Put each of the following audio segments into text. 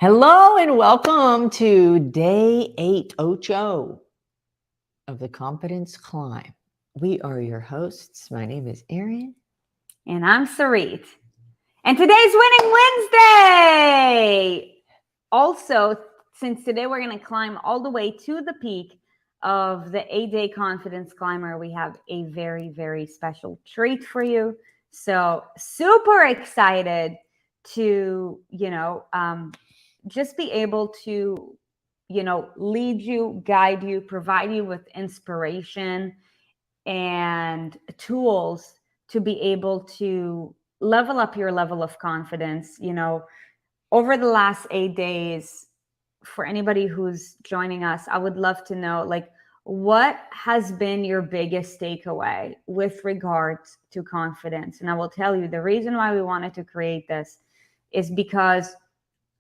Hello and welcome to day 8 of the Confidence Climb. We are your hosts. My name is Erin. And I'm Sarit. And today's Winning Wednesday! Also, since today we're going to climb all the way to the peak of the 8-day Confidence Climber, we have a very, very special treat for you. So super excited to, just be able to, lead you, guide you, provide you with inspiration and tools to be able to level up your level of confidence. Over the last 8 days, for anybody who's joining us, I would love to know, what has been your biggest takeaway with regards to confidence? And I will tell you, the reason why we wanted to create this is because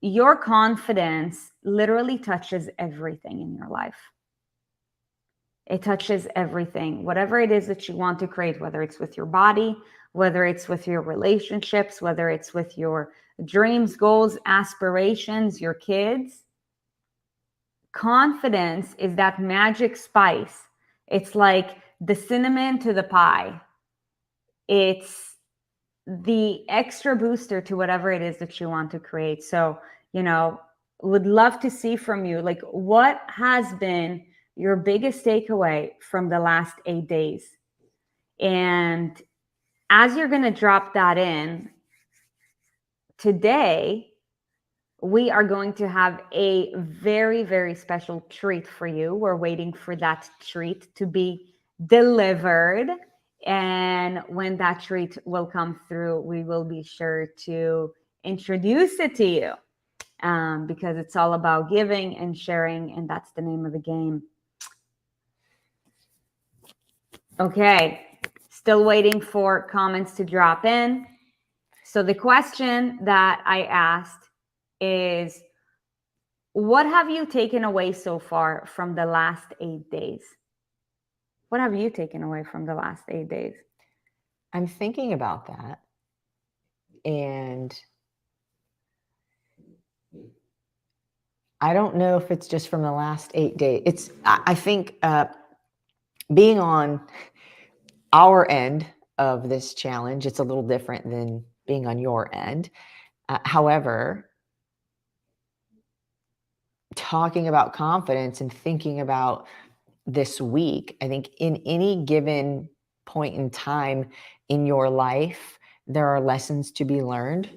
your confidence literally touches everything in your life. It touches everything, whatever it is that you want to create, whether it's with your body, whether it's with your relationships, whether it's with your dreams, goals, aspirations, your kids. Confidence is that magic spice. It's like the cinnamon to the pie. It's the extra booster to whatever it is that you want to create. So, would love to see from you, what has been your biggest takeaway from the last 8 days. And as you're going to drop that in today, we are going to have a very, very special treat for you. We're waiting for that treat to be delivered. And when that treat will come through, we will be sure to introduce it to you, because it's all about giving and sharing, and that's the name of the game. Okay, still waiting for comments to drop in. So the question that I asked is, what have you taken away so far from the last 8 days? What have you taken away from the last 8 days? I'm thinking about that. And I don't know if it's just from the last 8 days. I think being on our end of this challenge, it's a little different than being on your end. However, talking about confidence and thinking about this week, I think in any given point in time in your life, there are lessons to be learned,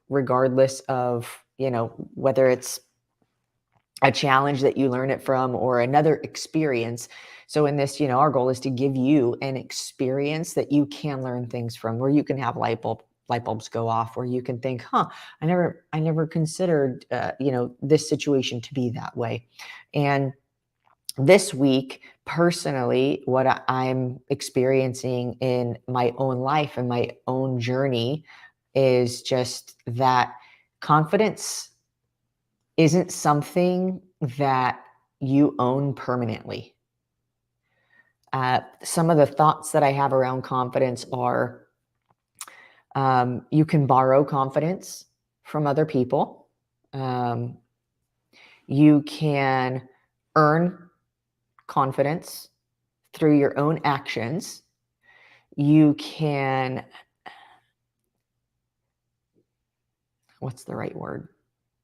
regardless of, whether it's a challenge that you learn it from or another experience. So in this, our goal is to give you an experience that you can learn things from, where you can have light bulbs go off, where you can think, I never considered, this situation to be that way. And this week, personally, what I'm experiencing in my own life and my own journey is just that confidence isn't something that you own permanently. Some of the thoughts that I have around confidence are, you can borrow confidence from other people. You can earn confidence through your own actions. You can, what's the right word?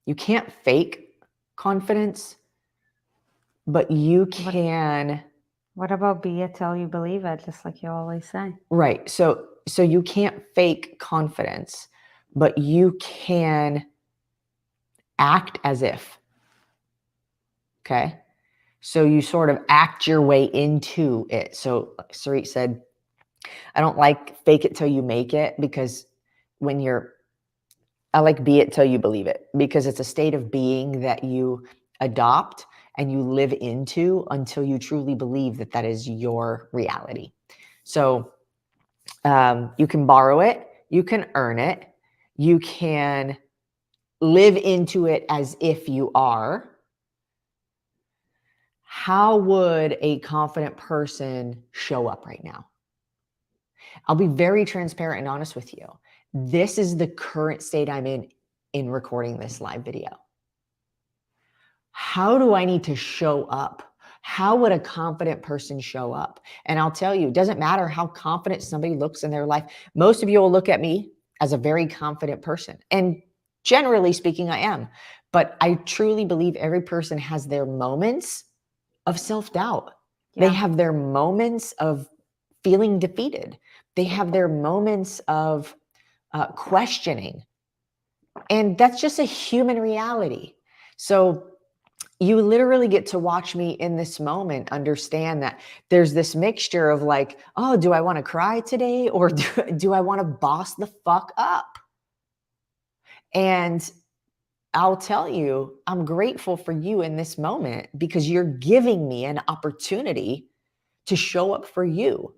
You can't fake confidence, but you can. What about be it till you believe it, just like you always say? Right. So you can't fake confidence, but you can act as if. Okay. So you sort of act your way into it. So Sarit said, I don't like fake it till you make it, because I like be it till you believe it, because it's a state of being that you adopt and you live into until you truly believe that that is your reality. So you can borrow it, you can earn it, you can live into it as if you are. How would a confident person show up right now? I'll be very transparent and honest with you. This is the current state I'm in recording this live video. How do I need to show up? How would a confident person show up? And I'll tell you, it doesn't matter how confident somebody looks in their life. Most of you will look at me as a very confident person. And generally speaking, I am. But I truly believe every person has their moments of self-doubt. They have their moments of feeling defeated. They have their moments of questioning. And that's just a human reality. So you literally get to watch me in this moment understand that there's this mixture of like, oh, do I want to cry today? Or do I want to boss the fuck up? And I'll tell you, I'm grateful for you in this moment because you're giving me an opportunity to show up for you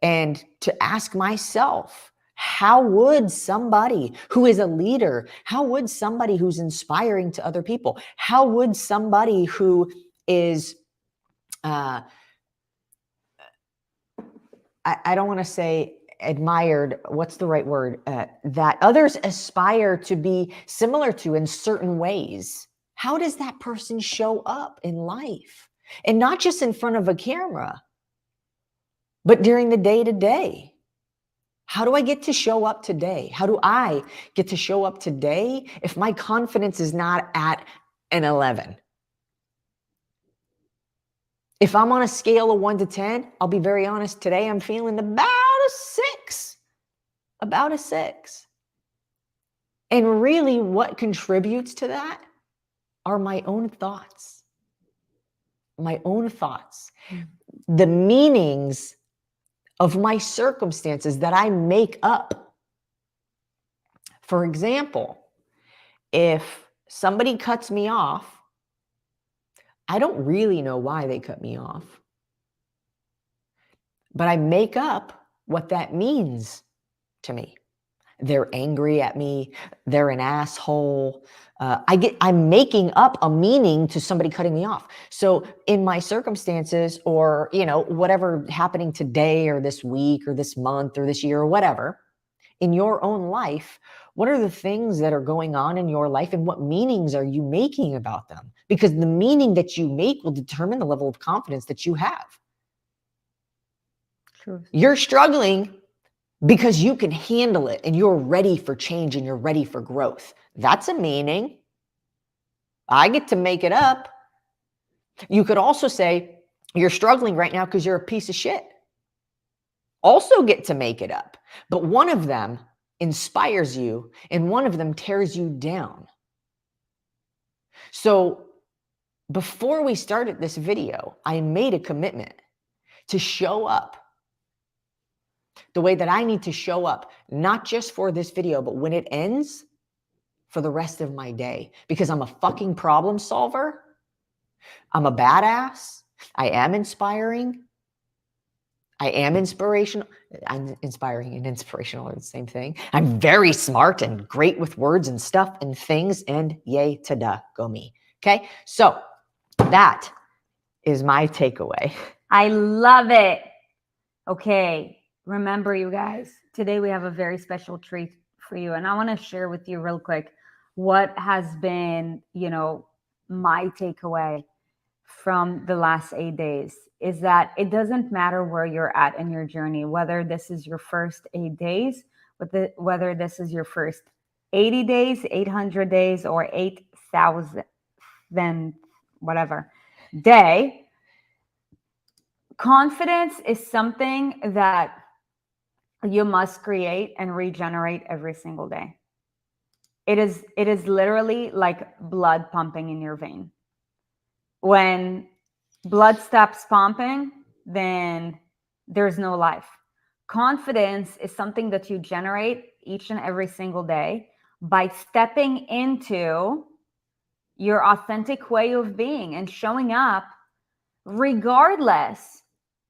and to ask myself, how would somebody who is a leader, how would somebody who's inspiring to other people, how would somebody who is, I don't want to say admired, what's the right word, that others aspire to be similar to in certain ways, how does that person show up in life? And not just in front of a camera, but during the day-to-day. How do I get to show up today? How do I get to show up today if my confidence is not at an 11? If I'm on a scale of 1 to 10, I'll be very honest, today I'm feeling about a 6. About a 6. And really what contributes to that are my own thoughts. My own thoughts. The meanings of my circumstances that I make up. For example, if somebody cuts me off, I don't really know why they cut me off, but I make up what that means to me. They're angry at me. They're an asshole. I'm making up a meaning to somebody cutting me off. So in my circumstances or, whatever happening today or this week or this month or this year or whatever, in your own life, what are the things that are going on in your life and what meanings are you making about them? Because the meaning that you make will determine the level of confidence that you have. True. You're struggling because you can handle it and you're ready for change and you're ready for growth. That's a meaning. I get to make it up. You could also say you're struggling right now because you're a piece of shit. Also get to make it up. But one of them inspires you and one of them tears you down. So before we started this video, I made a commitment to show up the way that I need to show up, not just for this video, but when it ends, for the rest of my day. Because I'm a fucking problem solver. I'm a badass. I am inspiring. I am inspirational. I'm inspiring and inspirational are the same thing. I'm very smart and great with words and stuff and things. And yay, ta-da, go me. Okay, so that is my takeaway. I love it. Okay, remember you guys, today we have a very special treat for you. And I want to share with you real quick what has been, my takeaway from the last 8 days is that it doesn't matter where you're at in your journey, whether this is your first 8 days, whether this is your first 80 days, 800 days, or 8,000, then whatever day. Confidence is something that you must create and regenerate every single day. It is literally like blood pumping in your vein. When blood stops pumping, then there's no life. Confidence is something that you generate each and every single day by stepping into your authentic way of being and showing up regardless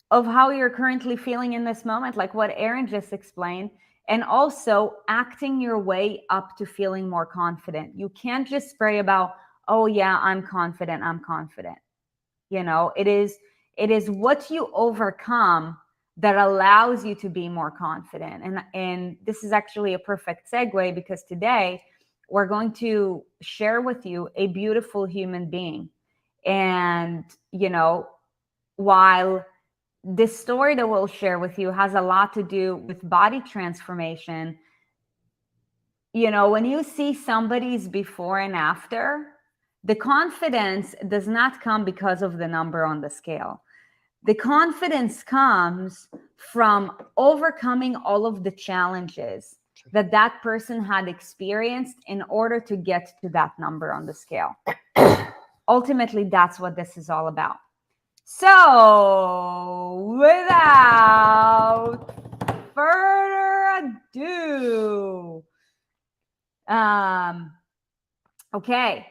of how you're currently feeling in this moment, like what Aaron just explained, and also acting your way up to feeling more confident. You can't just pray about, oh yeah, I'm confident. It is what you overcome that allows you to be more confident. And this is actually a perfect segue because today we're going to share with you a beautiful human being. And, you know, while this story that we'll share with you has a lot to do with body transformation, you know, when you see somebody's before and after, the confidence does not come because of the number on the scale. The confidence comes from overcoming all of the challenges that that person had experienced in order to get to that number on the scale. Ultimately, that's what this is all about. So, without further ado, okay.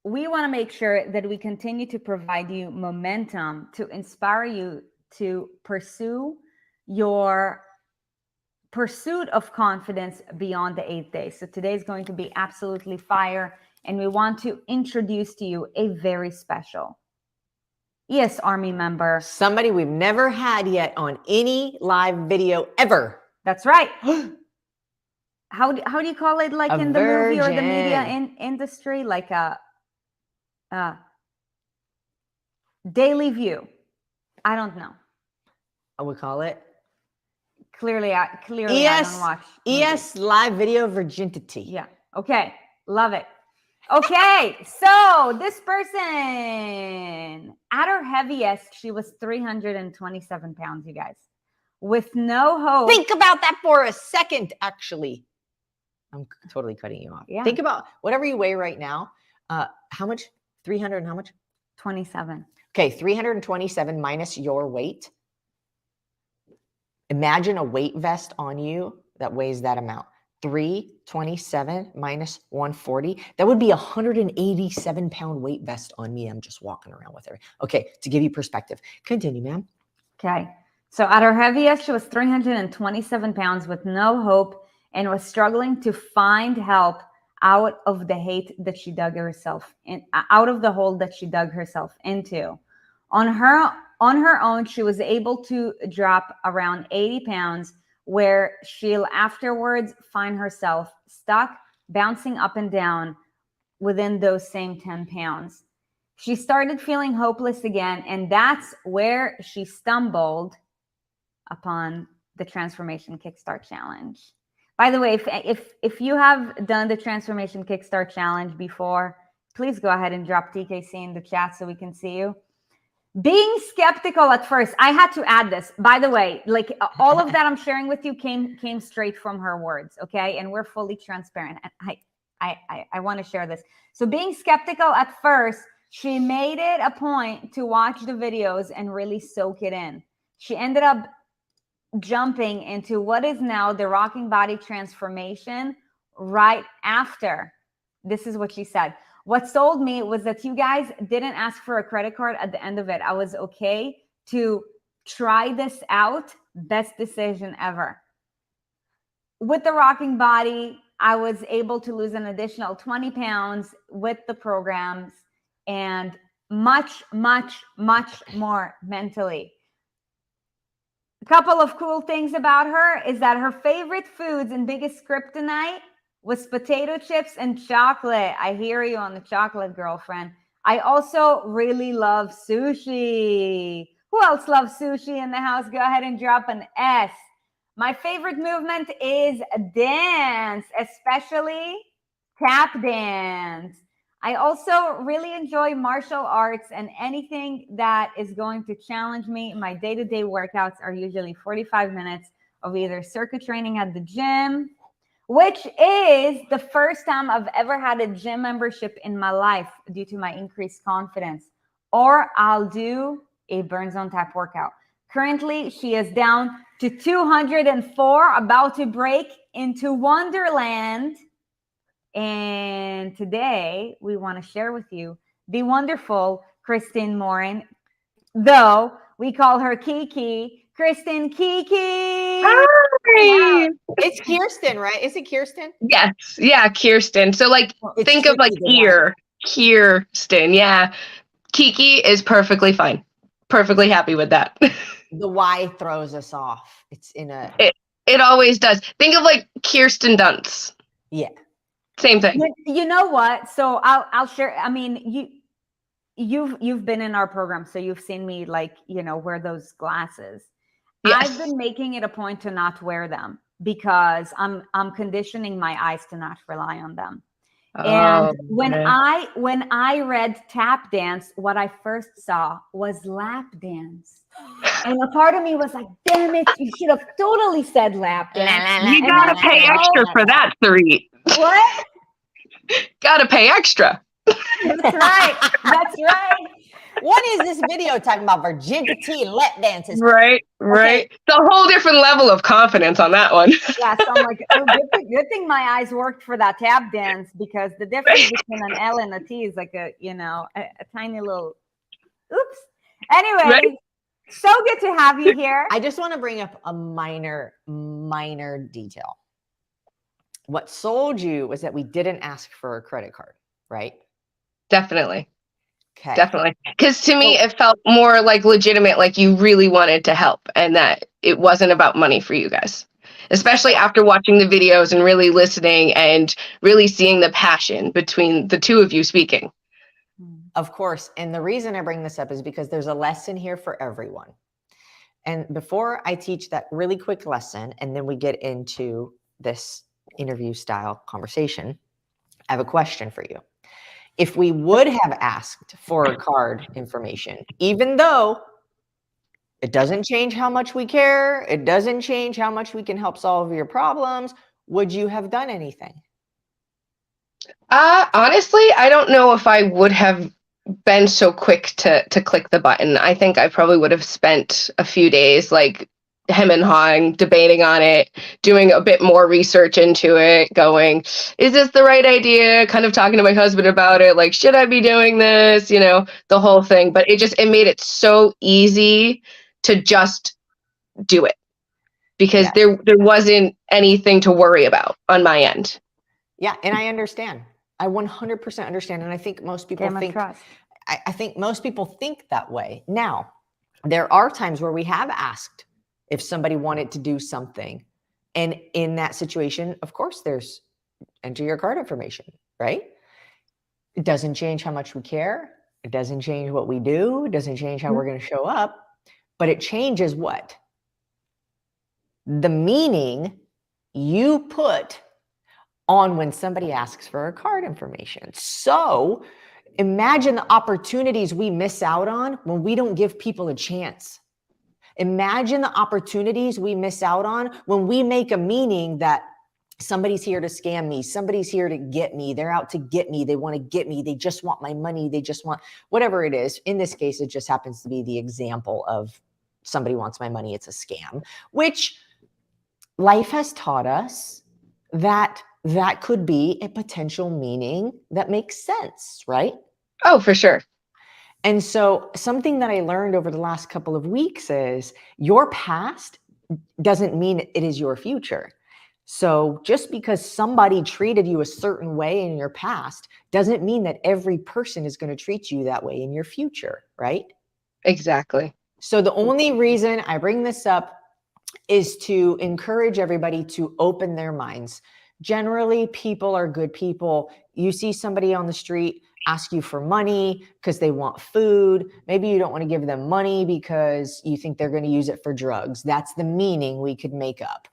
We want to make sure that we continue to provide you momentum to inspire you to pursue your pursuit of confidence beyond the 8 days. So today is going to be absolutely fire. And we want to introduce to you a very special ES Army member. Somebody we've never had yet on any live video ever. That's right. How do you call it, like in the movie or the media industry? Like a daily view. I don't know. I would call it clearly I don't watch movies. ES live video virginity. Yeah. Okay. Love it. Okay. So this person, at her heaviest, she was 327 pounds, you guys, with no hope. Think about that for a second, actually. I'm totally cutting you off. Yeah. Think about whatever you weigh right now. How much? 300 and how much? 27. Okay, 327 minus your weight. Imagine a weight vest on you that weighs that amount. 327 minus 140. That would be 187 pound weight vest on me. I'm just walking around with her. Okay, to give you perspective. Continue, ma'am. Okay. So at her heaviest, she was 327 pounds with no hope and was struggling to find help out of the hate that she dug herself in, out of the hole that she dug herself into. On her own, she was able to drop around 80 pounds, where she'll afterwards find herself stuck, bouncing up and down within those same 10 pounds. She started feeling hopeless again, and that's where she stumbled upon the Transformation Kickstart Challenge. By the way, if you have done the Transformation Kickstart Challenge before, please go ahead and drop TKC in the chat so we can see you. Being skeptical at first, I had to add this. By the way, like all of that I'm sharing with you came straight from her words, okay? And we're fully transparent. And I want to share this. So being skeptical at first, she made it a point to watch the videos and really soak it in. She ended up jumping into what is now the Rocking Body Transformation right after. This is what she said. What sold me was that you guys didn't ask for a credit card at the end of it. I was okay to try this out. Best decision ever. With the Rocking Body, I was able to lose an additional 20 pounds with the programs and much, much, much more mentally. A couple of cool things about her is that her favorite foods and biggest kryptonite was potato chips and chocolate. I hear you on the chocolate, girlfriend. I also really love sushi. Who else loves sushi in the house? Go ahead and drop an S. My favorite movement is dance, especially tap dance. I also really enjoy martial arts and anything that is going to challenge me. My day-to-day workouts are usually 45 minutes of either circuit training at the gym, which is the first time I've ever had a gym membership in my life due to my increased confidence, or I'll do a Burn Zone type workout. Currently, she is down to 204, about to break into Wonderland. And today we want to share with you the wonderful Kyrstin Morin, though we call her Kiki. Kyrstin, Kiki. Hi. It's Kyrstin, right? Is it Kyrstin? Yes. Yeah, Kyrstin. So like It's think of like tricky to ear. Kyrstin. Yeah. Kiki is perfectly fine. Perfectly happy with that. The Y throws us off. It's in a It always does. Think of like Kirsten Dunst. Yeah. Same thing. You know what? So I'll share. I mean, you've been in our program, so you've seen me like, wear those glasses. Yes. I've been making it a point to not wear them because I'm conditioning my eyes to not rely on them. And Oh, when okay. I read tap dance, what I first saw was lap dance. And a part of me was like, damn it, you should have totally said lap dance. You And gotta then pay extra for that, Sarit. What? Gotta pay extra. That's right. That's right. What is this video talking about? Virginity and lap dances. Right. Okay. It's a whole different level of confidence on that one. Yeah, so I'm like, oh, good thing my eyes worked for that tap dance, because the difference between an L and a T is like a tiny little oops. Anyway, Right. so good to have you here. I just want to bring up a minor detail. What sold you was that we didn't ask for a credit card, right? Definitely. Okay. Definitely. Because to me, it felt more like legitimate, like you really wanted to help and that it wasn't about money for you guys. Especially after watching the videos and really listening and really seeing the passion between the two of you speaking. Of course. And the reason I bring this up is because there's a lesson here for everyone. And before I teach that really quick lesson, and then we get into this interview style conversation, I have a question for you. If we would have asked for card information, even though it doesn't change how much we care, it doesn't change how much we can help solve your problems, would you have done anything? Honestly, I don't know if I would have been so quick to click the button. I think I probably would have spent a few days like hem and hawing, debating on it, doing a bit more research into it, going, is this the right idea? Kind of talking to my husband about it, like, should I be doing this? The whole thing. But it made it so easy to just do it because there wasn't anything to worry about on my end. Yeah, and I understand. I 100% understand. And I think most people think, I think most people think that way. Now, there are times where we have asked if somebody wanted to do something. And in that situation, of course, there's enter your card information, right? It doesn't change how much we care. It doesn't change what we do. It doesn't change how we're going to show up. But it changes what? The meaning you put on when somebody asks for a card information. So imagine the opportunities we miss out on when we don't give people a chance. Imagine the opportunities we miss out on when we make a meaning that somebody's here to scam me. Somebody's here to get me. They're out to get me. They want to get me. They just want my money. They just want whatever it is. In this case, it just happens to be the example of somebody wants my money. It's a scam, which life has taught us that could be a potential meaning that makes sense, right? Oh, for sure. And so something that I learned over the last couple of weeks is your past doesn't mean it is your future. So just because somebody treated you a certain way in your past doesn't mean that every person is going to treat you that way in your future, right? Exactly. So the only reason I bring this up is to encourage everybody to open their minds. Generally, people are good people. You see somebody on the street ask you for money because they want food. Maybe you don't want to give them money because you think they're going to use it for drugs. That's the meaning we could make up.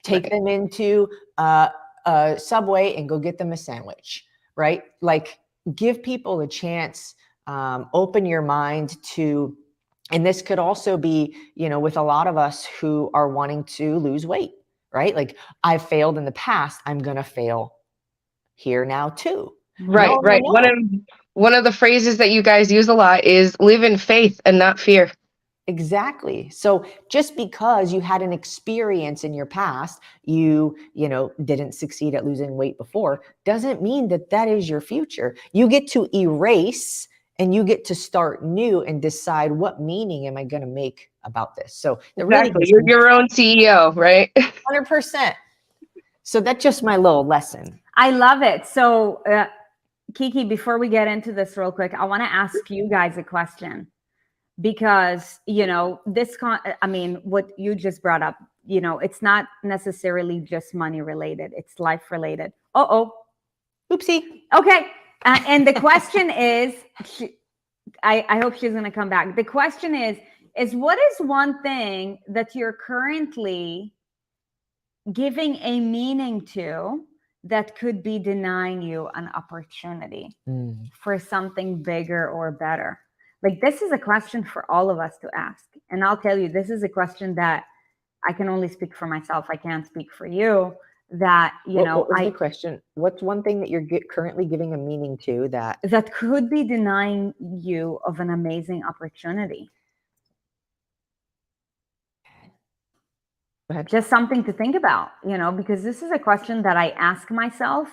Take them into a Subway and go get them a sandwich, right? Like, give people a chance, open your mind to, and this could also be, with a lot of us who are wanting to lose weight, right? Like, I've failed in the past. I'm going to fail here now too. Right, No. right. One of the phrases that you guys use a lot is live in faith and not fear. Exactly. So just because you had an experience in your past, you didn't succeed at losing weight before, doesn't mean that is your future. You get to erase and you get to start new and decide what meaning am I going to make about this. So Exactly. You're your own CEO, right? 100%. So that's just my little lesson. I love it. So Kiki, before we get into this real quick, I want to ask you guys a question. Because, what you just brought up, it's not necessarily just money related, it's life related. Uh-oh. Oopsie. Okay. And the question is, I hope she's going to come back. The question is what is one thing that you're currently giving a meaning to that could be denying you an opportunity for something bigger or better? Like, this is a question for all of us to ask. And I'll tell you, this is a question that I can only speak for myself. I can't speak for you. That, what was the question? What's one thing that you're currently giving a meaning to that could be denying you of an amazing opportunity? Go ahead. Just something to think about, because this is a question that I ask myself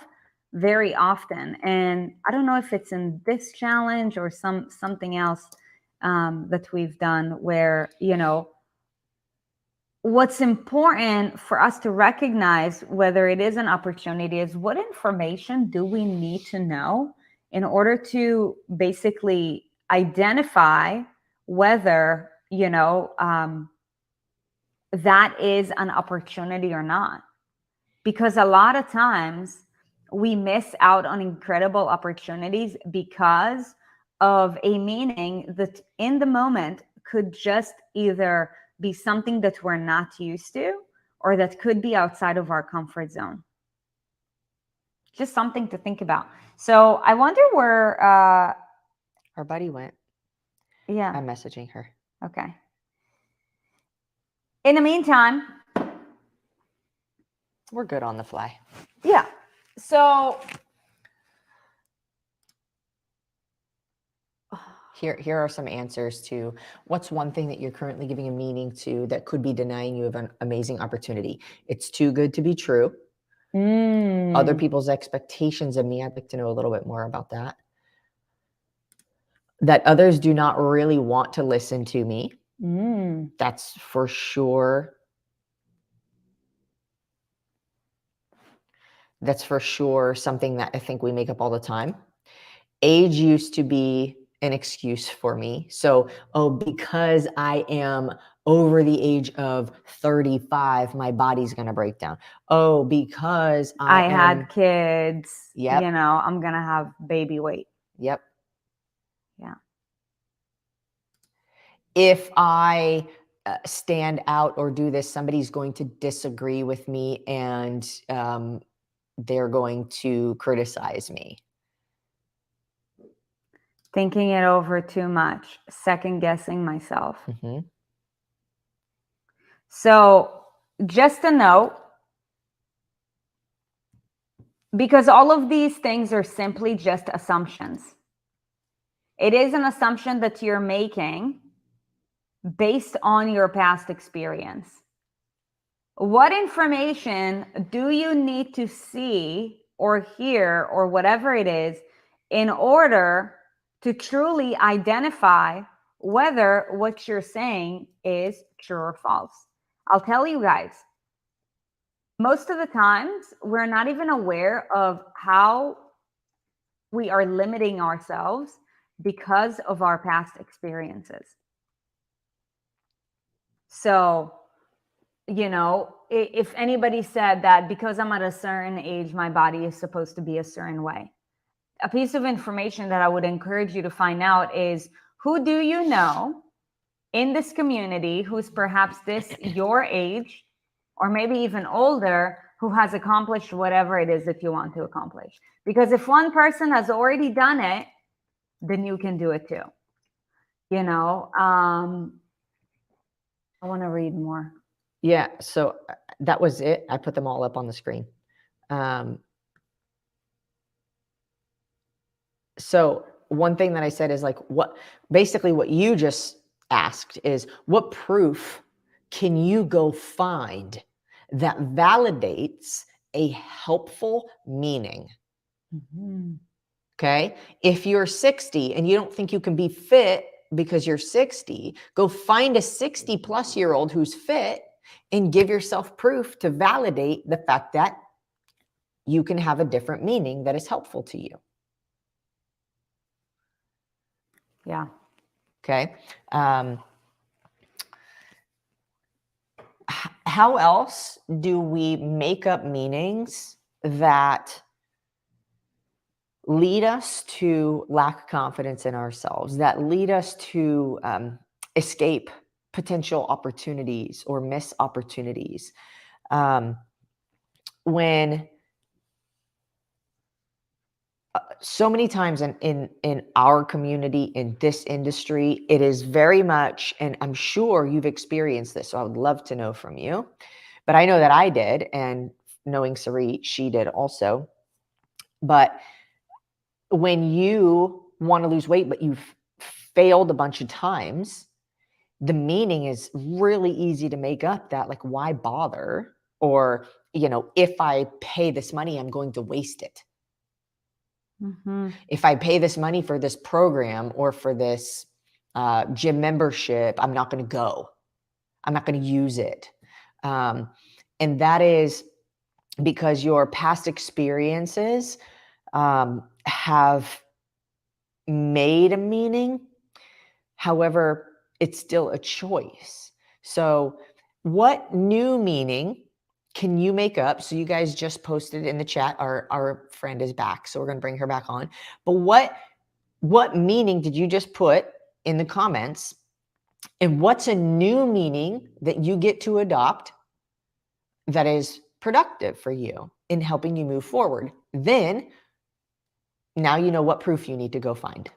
very often. And I don't know if it's in this challenge or something else that we've done where, what's important for us to recognize whether it is an opportunity is what information do we need to know in order to basically identify whether, that is an opportunity or not. Because a lot of times we miss out on incredible opportunities because of a meaning that in the moment could just either be something that we're not used to, or that could be outside of our comfort zone. Just something to think about. So I wonder where our buddy went. Yeah. I'm messaging her. Okay. In the meantime, we're good on the fly. Yeah. So here are some answers to what's one thing that you're currently giving a meaning to that could be denying you of an amazing opportunity. It's too good to be true. Other people's expectations of me. I'd like to know a little bit more about that. That others do not really want to listen to me. That's for sure. That's for sure something that I think we make up all the time. Age used to be an excuse for me. So, because I am over the age of 35, my body's going to break down. Because I had kids, Yep. I'm going to have baby weight. Yep. Yeah. If I stand out or do this, somebody's going to disagree with me and they're going to criticize me. Thinking it over too much, second guessing myself. So just a note, because all of these things are simply just assumptions. It is an assumption that you're making based on your past experience. What information do you need to see or hear or whatever it is in order to truly identify whether what you're saying is true or false? I'll tell you guys, most of the times we're not even aware of how we are limiting ourselves because of our past experiences. So, if anybody said that because I'm at a certain age, my body is supposed to be a certain way, a piece of information that I would encourage you to find out is, who do you know in this community who's perhaps your age, or maybe even older, who has accomplished whatever it is that you want to accomplish? Because if one person has already done it, then you can do it too. I want to read more. Yeah, so that was it. I put them all up on the screen. So one thing that I said is like, what you just asked is, what proof can you go find that validates a helpful meaning? Okay. If you're 60 and you don't think you can be fit because you're 60, go find a 60-plus-year-old who's fit and give yourself proof to validate the fact that you can have a different meaning that is helpful to you. Yeah. Okay. How else do we make up meanings that lead us to lack confidence in ourselves, that lead us to escape potential opportunities or miss opportunities. When so many times in our community, in this industry, it is very much, and I'm sure you've experienced this, so I would love to know from you, but I know that I did, and knowing Sarit, she did also. But when you want to lose weight, but you've failed a bunch of times, the meaning is really easy to make up that, like, why bother? Or, if I pay this money, I'm going to waste it. If I pay this money for this program or for this gym membership, I'm not going to go. I'm not going to use it. And that is because your past experiences have made a meaning. However, it's still a choice. So what new meaning can you make up? So you guys just posted in the chat, our friend is back, so we're going to bring her back on. But what meaning did you just put in the comments? And what's a new meaning that you get to adopt that is productive for you in helping you move forward? Then now you know what proof you need to go find.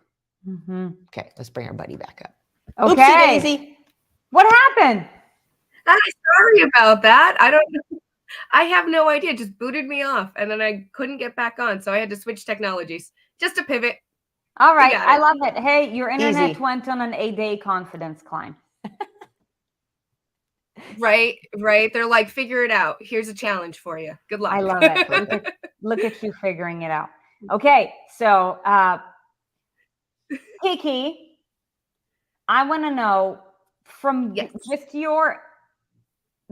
Okay, let's bring our buddy back up. Okay. Oopsie daisy. What happened? Hi, sorry about that. I don't know. I have no idea. It just booted me off, and then I couldn't get back on, so I had to switch technologies just to pivot. All right, got I it. love it. Hey, your internet Easy. went on an 8-day confidence climb. Right. They're like, figure it out. Here's a challenge for you. Good luck. I love it. Look at you figuring it out. Okay, so Kiki, I want to know from Yes. just your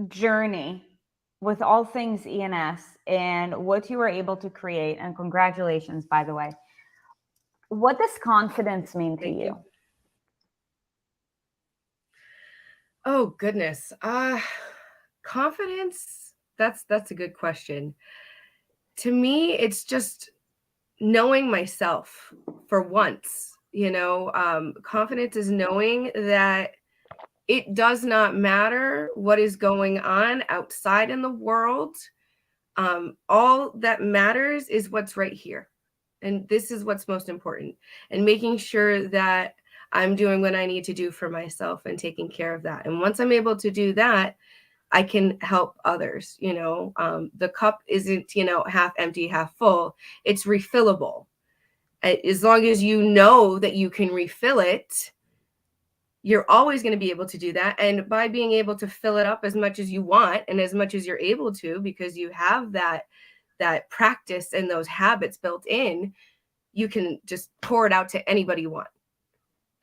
journey with all things ENS and what you were able to create, and congratulations, by the way. What does confidence mean to Thank you? you. Oh, goodness. Confidence, that's a good question. To me, it's just knowing myself for once. Confidence is knowing that it does not matter what is going on outside in the world. All that matters is what's right here. And this is what's most important. And making sure that I'm doing what I need to do for myself and taking care of that. And once I'm able to do that, I can help others. The cup isn't, half empty, half full. It's refillable. As long as you know that you can refill it, you're always going to be able to do that. And by being able to fill it up as much as you want and as much as you're able to, because you have that practice and those habits built in, you can just pour it out to anybody you want.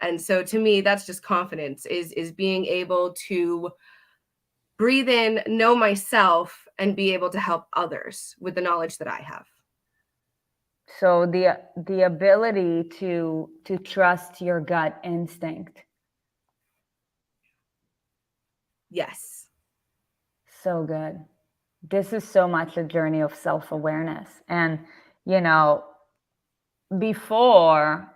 And so to me, that's just confidence, is being able to breathe in, know myself, and be able to help others with the knowledge that I have. So the ability to trust your gut instinct. Yes. So good. This is so much a journey of self-awareness. And, before,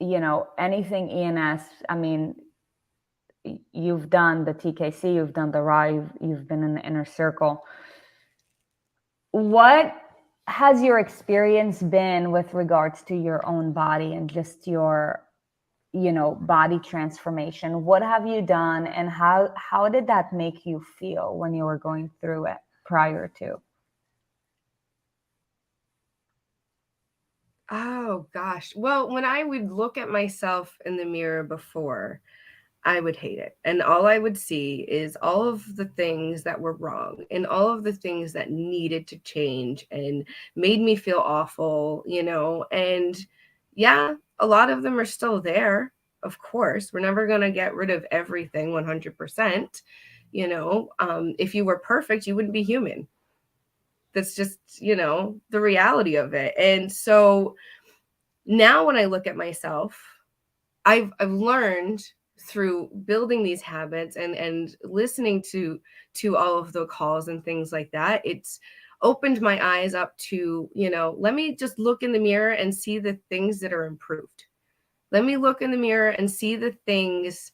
anything ENS, I mean, you've done the TKC, you've done the RA, you've been in the inner circle. What has your experience been with regards to your own body and just your, body transformation? What have you done, and how did that make you feel when you were going through it prior to? Oh, gosh. Well, when I would look at myself in the mirror before, I would hate it. And all I would see is all of the things that were wrong and all of the things that needed to change and made me feel awful, and yeah, a lot of them are still there. Of course, we're never going to get rid of everything 100%. If you were perfect, you wouldn't be human. That's just, the reality of it. And so now when I look at myself, I've learned through building these habits and listening to all of the calls and things like that, it's opened my eyes up to, let me just look in the mirror and see the things that are improved. Let me look in the mirror and see the things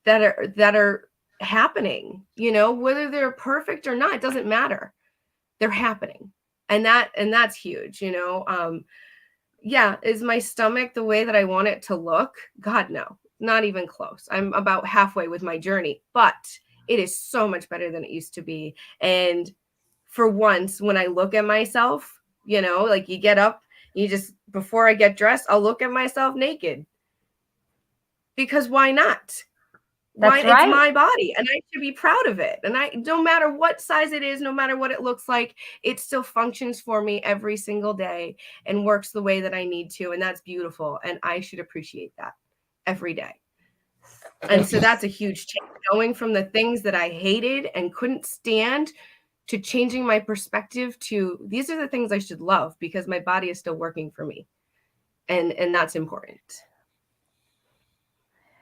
that are happening, whether they're perfect or not, it doesn't matter. They're happening. And that's huge, yeah. Is my stomach the way that I want it to look? God, no, not even close. I'm about halfway with my journey, but it is so much better than it used to be. And for once, when I look at myself, like you get up, before I get dressed, I'll look at myself naked. Because why not? That's It's right. my body and I should be proud of it. And no matter what size it is, no matter what it looks like, it still functions for me every single day and works the way that I need to. And that's beautiful. And I should appreciate that every day. And so that's a huge change, going from the things that I hated and couldn't stand to changing my perspective to these are the things I should love because my body is still working for me. And that's important.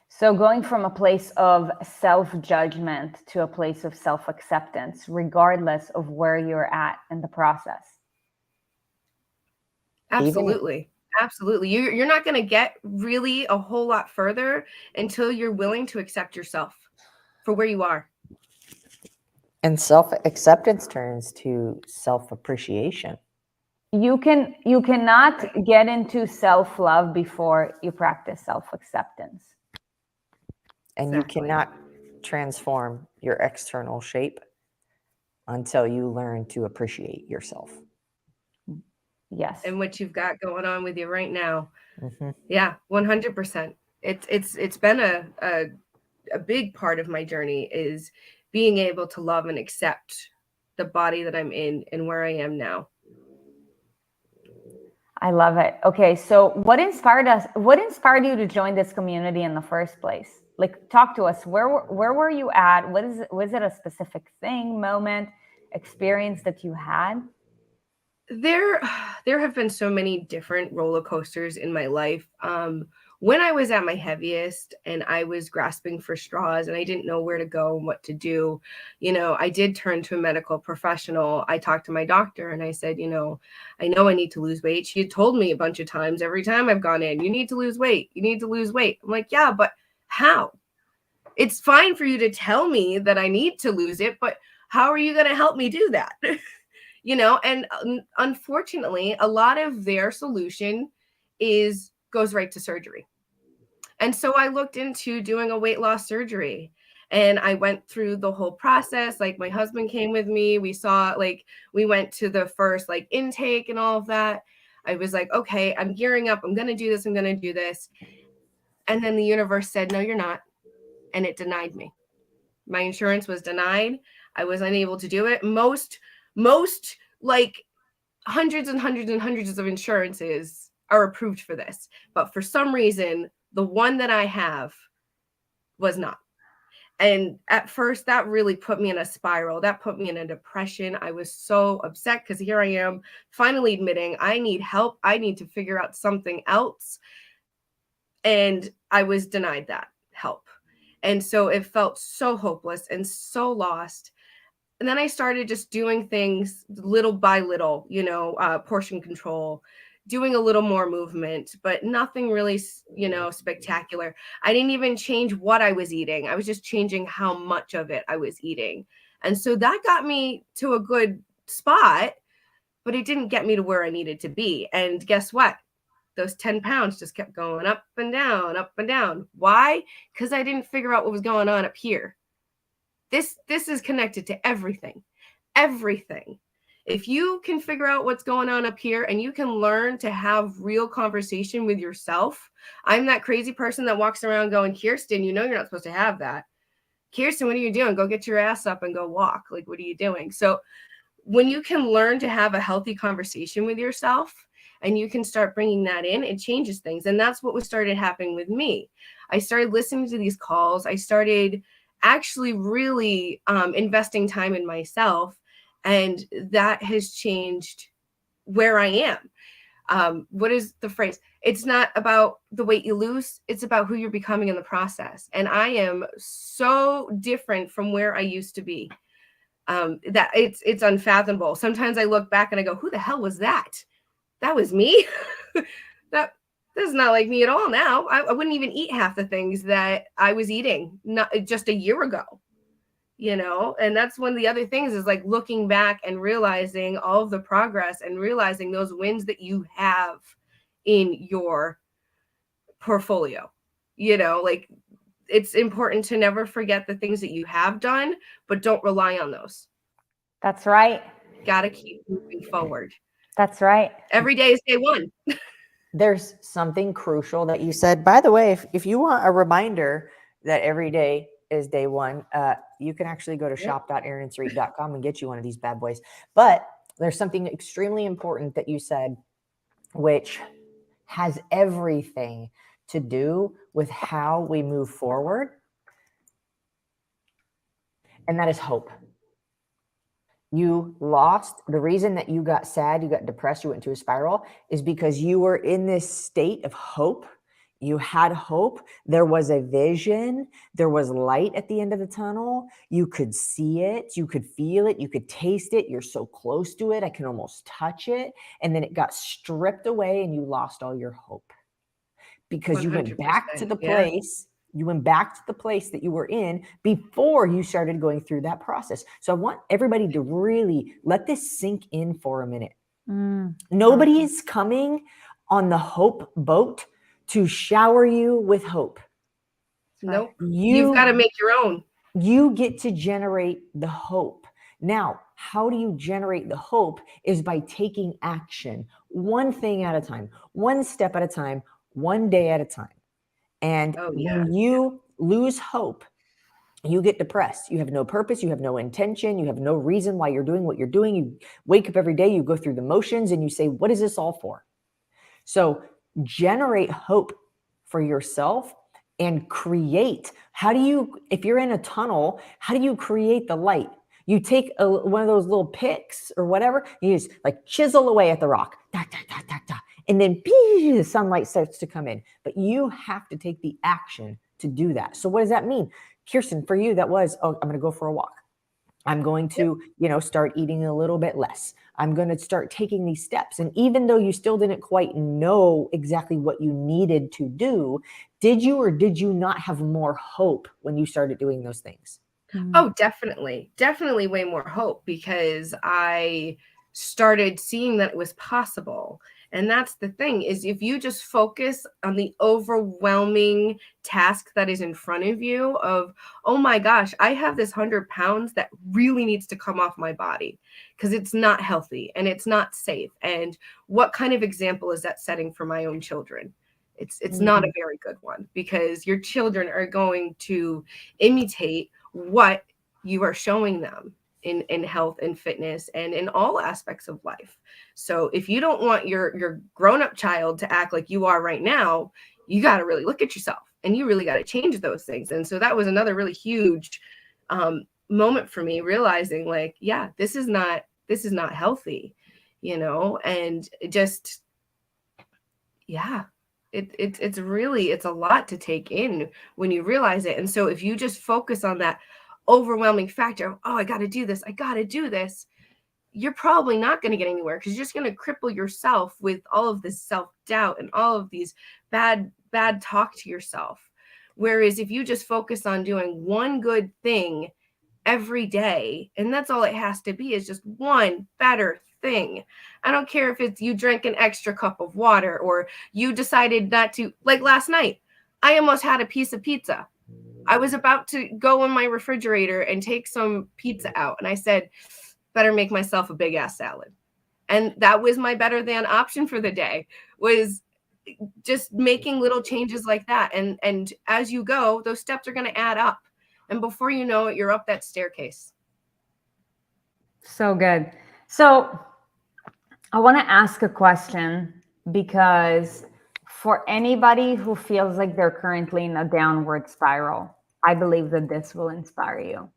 So going from a place of self-judgment to a place of self-acceptance, regardless of where you're at in the process. Absolutely. Absolutely. You're not going to get really a whole lot further until you're willing to accept yourself for where you are. And self-acceptance turns to self-appreciation. You cannot get into self-love before you practice self-acceptance. And Exactly. you cannot transform your external shape until you learn to appreciate yourself. Yes. And what you've got going on with you right now. Mm-hmm. Yeah, 100%. It's been a big part of my journey is being able to love and accept the body that I'm in and where I am now. I love it. Okay, so what inspired you to join this community in the first place? Like, talk to us. Where were you at? Was it a specific thing, moment, experience that you had? There have been so many different roller coasters in my life. When I was at my heaviest and I was grasping for straws and I didn't know where to go and what to do, I did turn to a medical professional. I talked to my doctor and I said, I know I need to lose weight. She had told me a bunch of times every time I've gone in, you need to lose weight. You need to lose weight. I'm like, yeah, but how? It's fine for you to tell me that I need to lose it, but how are you going to help me do that? And unfortunately, a lot of their solution goes right to surgery. And so I looked into doing a weight loss surgery and I went through the whole process. Like my husband came with me. We went to the first intake and all of that. I was like, okay, I'm gearing up. I'm going to do this. I'm going to do this. And then the universe said, no, you're not. And it denied me. My insurance was denied. I was unable to do it. Most hundreds and hundreds and hundreds of insurances are approved for this. But for some reason, the one that I have was not. And at first, that really put me in a spiral. That put me in a depression. I was so upset because here I am finally admitting I need help. I need to figure out something else. And I was denied that help. And so it felt so hopeless and so lost. And then I started just doing things little by little, portion control, doing a little more movement, but nothing really, spectacular. I didn't even change what I was eating. I was just changing how much of it I was eating. And so that got me to a good spot, but it didn't get me to where I needed to be. And guess what? Those 10 pounds just kept going up and down, up and down. Why? Because I didn't figure out what was going on up here. This is connected to everything. If you can figure out what's going on up here and you can learn to have real conversation with yourself. I'm that crazy person that walks around going, Kyrstin, you're not supposed to have that. Kyrstin, what are you doing? Go get your ass up and go walk. Like, what are you doing? So when you can learn to have a healthy conversation with yourself and you can start bringing that in, it changes things. And that's what was started happening with me. I started listening to these calls. I started actually really investing time in myself. And that has changed where I am. What is the phrase? It's not about the weight you lose. It's about who you're becoming in the process. And I am so different from where I used to be. that it's unfathomable. Sometimes I look back and I go, who the hell was that? That was me. That's not like me at all now. I wouldn't even eat half the things that I was eating not just a year ago, and that's one of the other things is like looking back and realizing all of the progress and realizing those wins that you have in your portfolio. Like it's important to never forget the things that you have done, but don't rely on those. That's right. Got to keep moving forward. That's right. Every day is day one. There's something crucial that you said. By the way, if you want a reminder that every day is day one, you can actually go to shop.aaronandsarit.com and get you one of these bad boys. But there's something extremely important that you said, which has everything to do with how we move forward. And that is hope. You lost. The reason that you got sad, you got depressed, you went into a spiral is because you were in this state of hope. You had hope. There was a vision. There was light at the end of the tunnel. You could see it. You could feel it. You could taste it. You're so close to it. I can almost touch it. And then it got stripped away and you lost all your hope because you went back to the place. You went back to the place that you were in before you started going through that process. So I want everybody to really let this sink in for a minute. Nobody is coming on the hope boat to shower you with hope. Nope. You've got to make your own. You get to generate the hope. Now, how do you generate the hope is by taking action, one thing at a time, one step at a time, one day at a time. And when you lose hope, you get depressed. You have no purpose. You have no intention. You have no reason why you're doing what you're doing. You wake up every day, you go through the motions and you say, what is this all for? So generate hope for yourself and create. If you're in a tunnel, how do you create the light? You take one of those little picks or whatever, you just like chisel away at the rock. Da, da, da, da, da. And then the sunlight starts to come in. But you have to take the action to do that. So what does that mean? Kyrstin, for you, that was, I'm going to go for a walk. I'm going to, start eating a little bit less. I'm going to start taking these steps. And even though you still didn't quite know exactly what you needed to do, did you or did you not have more hope when you started doing those things? Oh, definitely. Definitely way more hope because I started seeing that it was possible. And that's the thing is if you just focus on the overwhelming task that is in front of you of, oh my gosh, I have this 100 pounds that really needs to come off my body because it's not healthy and it's not safe. And what kind of example is that setting for my own children? It's not a very good one because your children are going to imitate what you are showing them in health and fitness and in all aspects of life. So if you don't want your grown-up child to act like you are right now, you got to really look at yourself and you really got to change those things. And so that was another really huge moment for me, realizing like, yeah, this is not healthy, and just, yeah. It's a lot to take in when you realize it. And so if you just focus on that overwhelming factor of, I got to do this, you're probably not going to get anywhere because you're just going to cripple yourself with all of this self-doubt and all of these bad talk to yourself. Whereas if you just focus on doing one good thing every day, and that's all it has to be is just one better thing. I don't care if it's you drank an extra cup of water or you decided not to, like last night, I almost had a piece of pizza. I was about to go in my refrigerator and take some pizza out. And I said, better make myself a big ass salad. And that was my better than option for the day, was just making little changes like that. And as you go, those steps are going to add up. And before you know it, you're up that staircase. So good. So I want to ask a question because for anybody who feels like they're currently in a downward spiral, I believe that this will inspire you.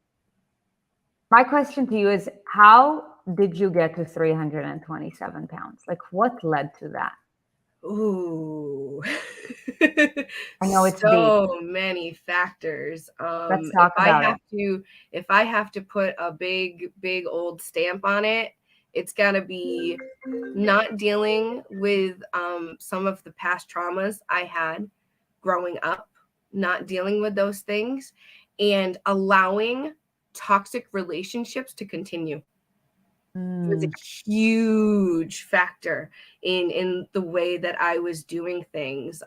My question to you is, how did you get to 327 pounds? Like, what led to that? Ooh. I know it's deep. So many factors. Let's talk about it. If I have to put a big old stamp on it, it's got to be not dealing with some of the past traumas I had growing up, not dealing with those things, and allowing toxic relationships to continue. Was a huge factor in the way that I was doing things.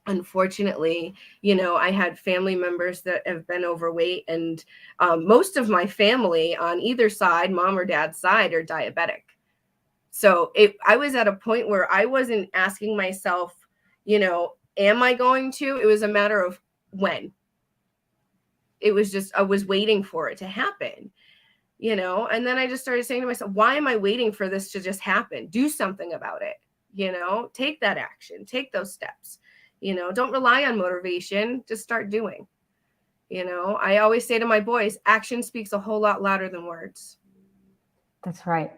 Unfortunately, I had family members that have been overweight, and most of my family on either side, mom or dad's side, are diabetic. So I was at a point where I wasn't asking myself, am I going to? It was a matter of when. It was just, I was waiting for it to happen. And then I just started saying to myself, why am I waiting for this to just happen? Do something about it. Take that action, take those steps. Don't rely on motivation, just start doing. I always say to my boys, action speaks a whole lot louder than words. That's right.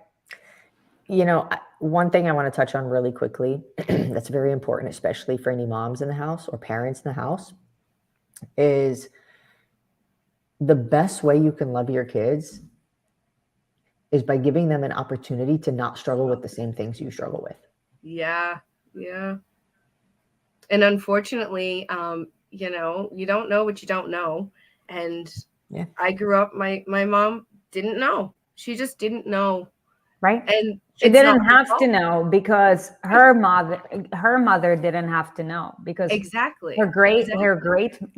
One thing I want to touch on really quickly that's very important, especially for any moms in the house or parents in the house, is the best way you can love your kids is by giving them an opportunity to not struggle with the same things you struggle with. Yeah. And unfortunately, you don't know what you don't know. And I grew up, my mom didn't know. She just didn't know. Right. And she didn't have to know because her mother didn't have to know, because exactly her great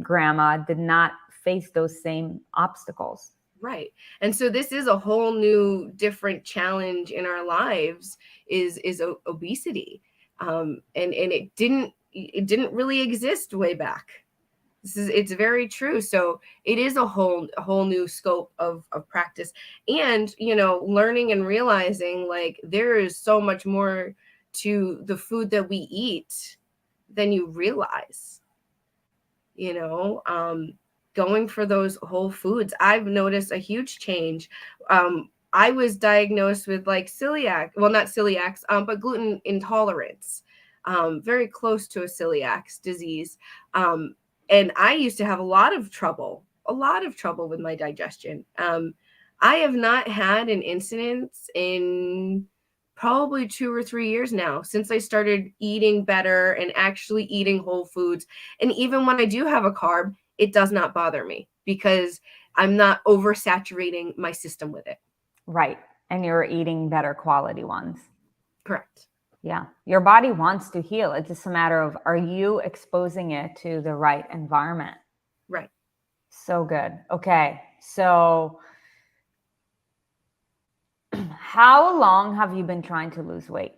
grandma did not face those same obstacles. Right. And so this is a whole new different challenge in our lives is obesity. And it didn't really exist way back. It's very true. So it is a whole new scope of practice, and learning and realizing like there is so much more to the food that we eat than you realize. Going for those whole foods, I've noticed a huge change. I was diagnosed with like celiac, well, not celiacs, but gluten intolerance, very close to a celiac disease. And I used to have a lot of trouble with my digestion. I have not had an incident in probably 2 or 3 years now since I started eating better and actually eating whole foods. And even when I do have a carb, it does not bother me because I'm not oversaturating my system with it. Right. And you're eating better quality ones. Correct. Yeah. Your body wants to heal. It's just a matter of, are you exposing it to the right environment? Right. So good. Okay. So how long have you been trying to lose weight?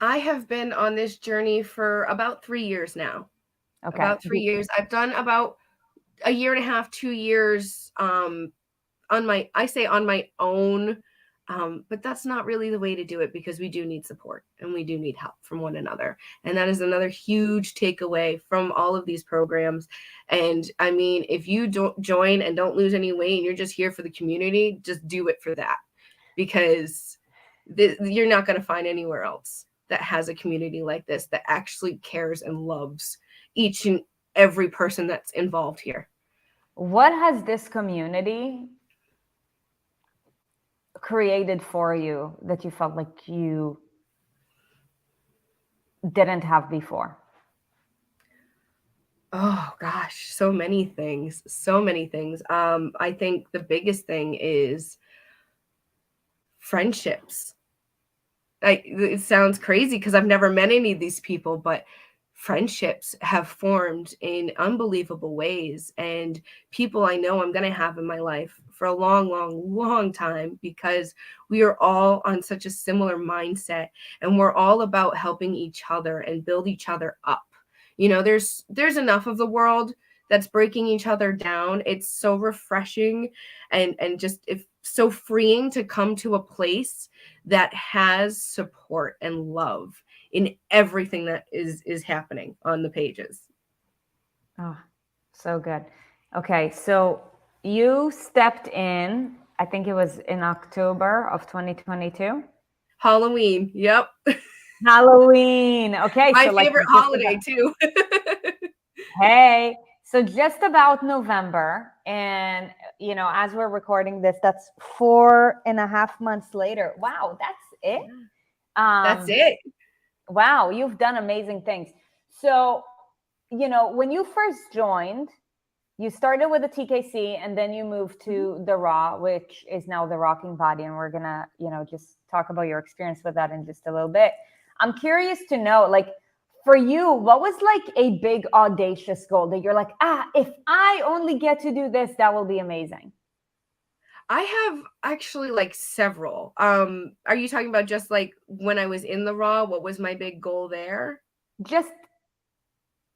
I have been on this journey for about 3 years now. Okay. About 3 years. I've done about a year and a half, 2 years on my own. But that's not really the way to do it, because we do need support and we do need help from one another. And that is another huge takeaway from all of these programs. And I mean, if you don't join and don't lose any weight and you're just here for the community, just do it for that, because you're not going to find anywhere else that has a community like this that actually cares and loves each and every person that's involved here. What has this community created for you that you felt like you didn't have before? Oh gosh, so many things. I think the biggest thing is friendships. It sounds crazy because I've never met any of these people, but friendships have formed in unbelievable ways, and people I know I'm going to have in my life for a long time, because we are all on such a similar mindset, and we're all about helping each other and build each other up. There's enough of the world that's breaking each other down. It's so refreshing and just so freeing to come to a place that has support and love in everything that is happening on the pages. Oh, so good. Okay, so you stepped in, I think it was in October of 2022. Halloween, yep. Halloween. Okay, My so like favorite just holiday about, too. hey, so just about November, and as we're recording this, that's 4.5 months later. Wow, that's it. That's it. Wow, you've done amazing things. So, when you first joined, you started with the TKC and then you moved to the Raw, which is now the Rocking Body. And we're going to, just talk about your experience with that in just a little bit. I'm curious to know, like, for you, what was like a big audacious goal that you're like, if I only get to do this, that will be amazing? I have actually like several. Are you talking about just like when I was in the Raw? What was my big goal there? Just,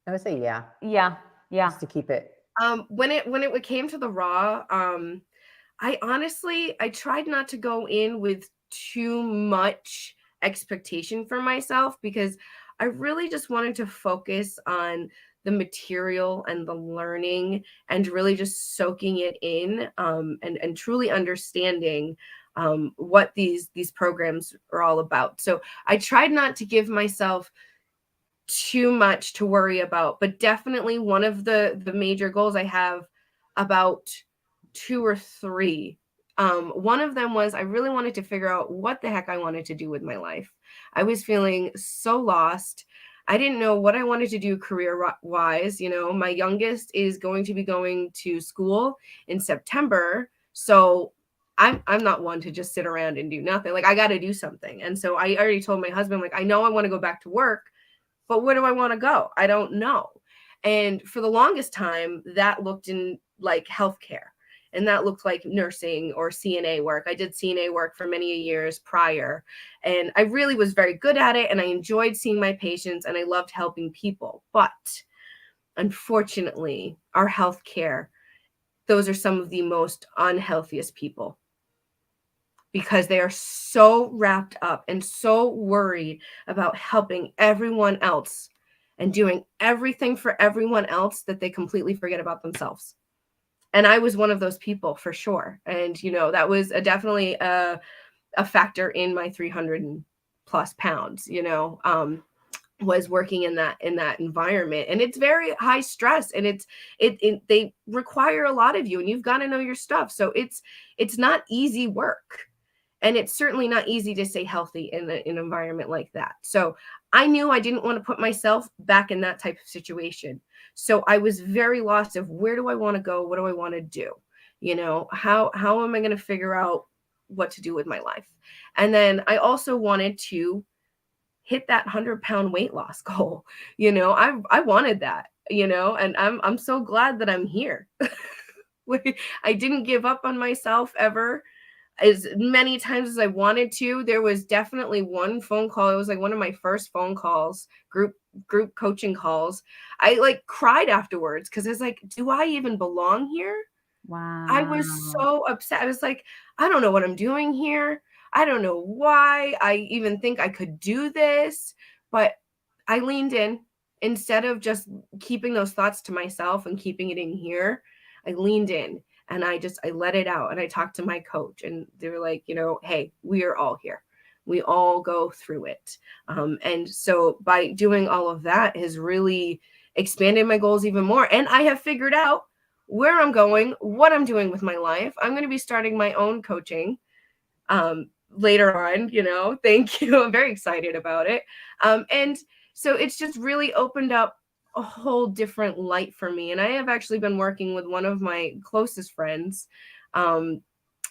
I would say, yeah, yeah. just to keep it. When it came to the Raw, I tried not to go in with too much expectation for myself because I really just wanted to focus on the material and the learning and really just soaking it in, and truly understanding what these programs are all about. So I tried not to give myself too much to worry about, but definitely one of the major goals I have, about 2 or 3. One of them was I really wanted to figure out what the heck I wanted to do with my life. I was feeling so lost. I didn't know what I wanted to do career wise. My youngest is going to be going to school in September, so I'm not one to just sit around and do nothing. Like, I got to do something. And so I already told my husband, like, I know I want to go back to work, but where do I want to go? I don't know. And for the longest time, that looked in like healthcare, and that looked like nursing or CNA work. I did CNA work for many years prior, and I really was very good at it, and I enjoyed seeing my patients, and I loved helping people. But unfortunately, our healthcare, those are some of the most unhealthiest people, because they are so wrapped up and so worried about helping everyone else and doing everything for everyone else that they completely forget about themselves. And I was one of those people for sure. And, that was definitely a factor in my 300 plus pounds, was working in that environment. And it's very high stress, and they require a lot of you, and you've got to know your stuff. So it's not easy work. And it's certainly not easy to stay healthy in an environment like that. So I knew I didn't want to put myself back in that type of situation. So I was very lost of, where do I want to go? What do I want to do? How am I going to figure out what to do with my life? And then I also wanted to hit that 100-pound weight loss goal. I wanted that, and I'm so glad that I'm here. I didn't give up on myself ever, as many times as I wanted to. There was definitely one phone call. It was like one of my first phone calls, group coaching calls. I like cried afterwards because I was like, do I even belong here? Wow. I was so upset. I was like, I don't know what I'm doing here. I don't know why I even think I could do this. But I leaned in. Instead of just keeping those thoughts to myself and keeping it in here, I leaned in. And I let it out, and I talked to my coach, and they were like, hey, we are all here. We all go through it. And so by doing all of that has really expanded my goals even more. And I have figured out where I'm going, what I'm doing with my life. I'm going to be starting my own coaching later on, thank you. I'm very excited about it. And so it's just really opened up a whole different light for me. And I have actually been working with one of my closest friends,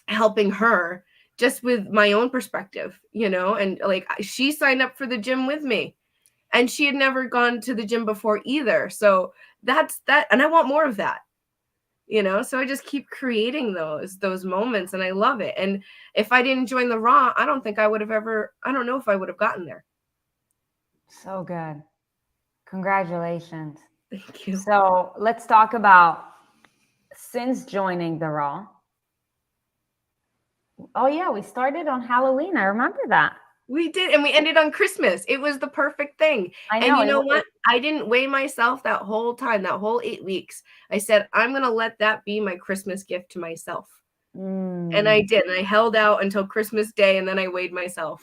helping her just with my own perspective, and like, she signed up for the gym with me, and she had never gone to the gym before either. So that's that. And I want more of that, so I just keep creating those moments, and I love it. And if I didn't join the Raw, I don't know if I would have gotten there. So good. Congratulations. Thank you. So let's talk about, since joining the Raw. Oh yeah, we started on Halloween. I remember that. We did, and we ended on Christmas. It was the perfect thing. I know. And you know what? I didn't weigh myself that whole time, that whole 8 weeks. I said, I'm going to let that be my Christmas gift to myself. And I did. And I held out until Christmas Day, and then I weighed myself.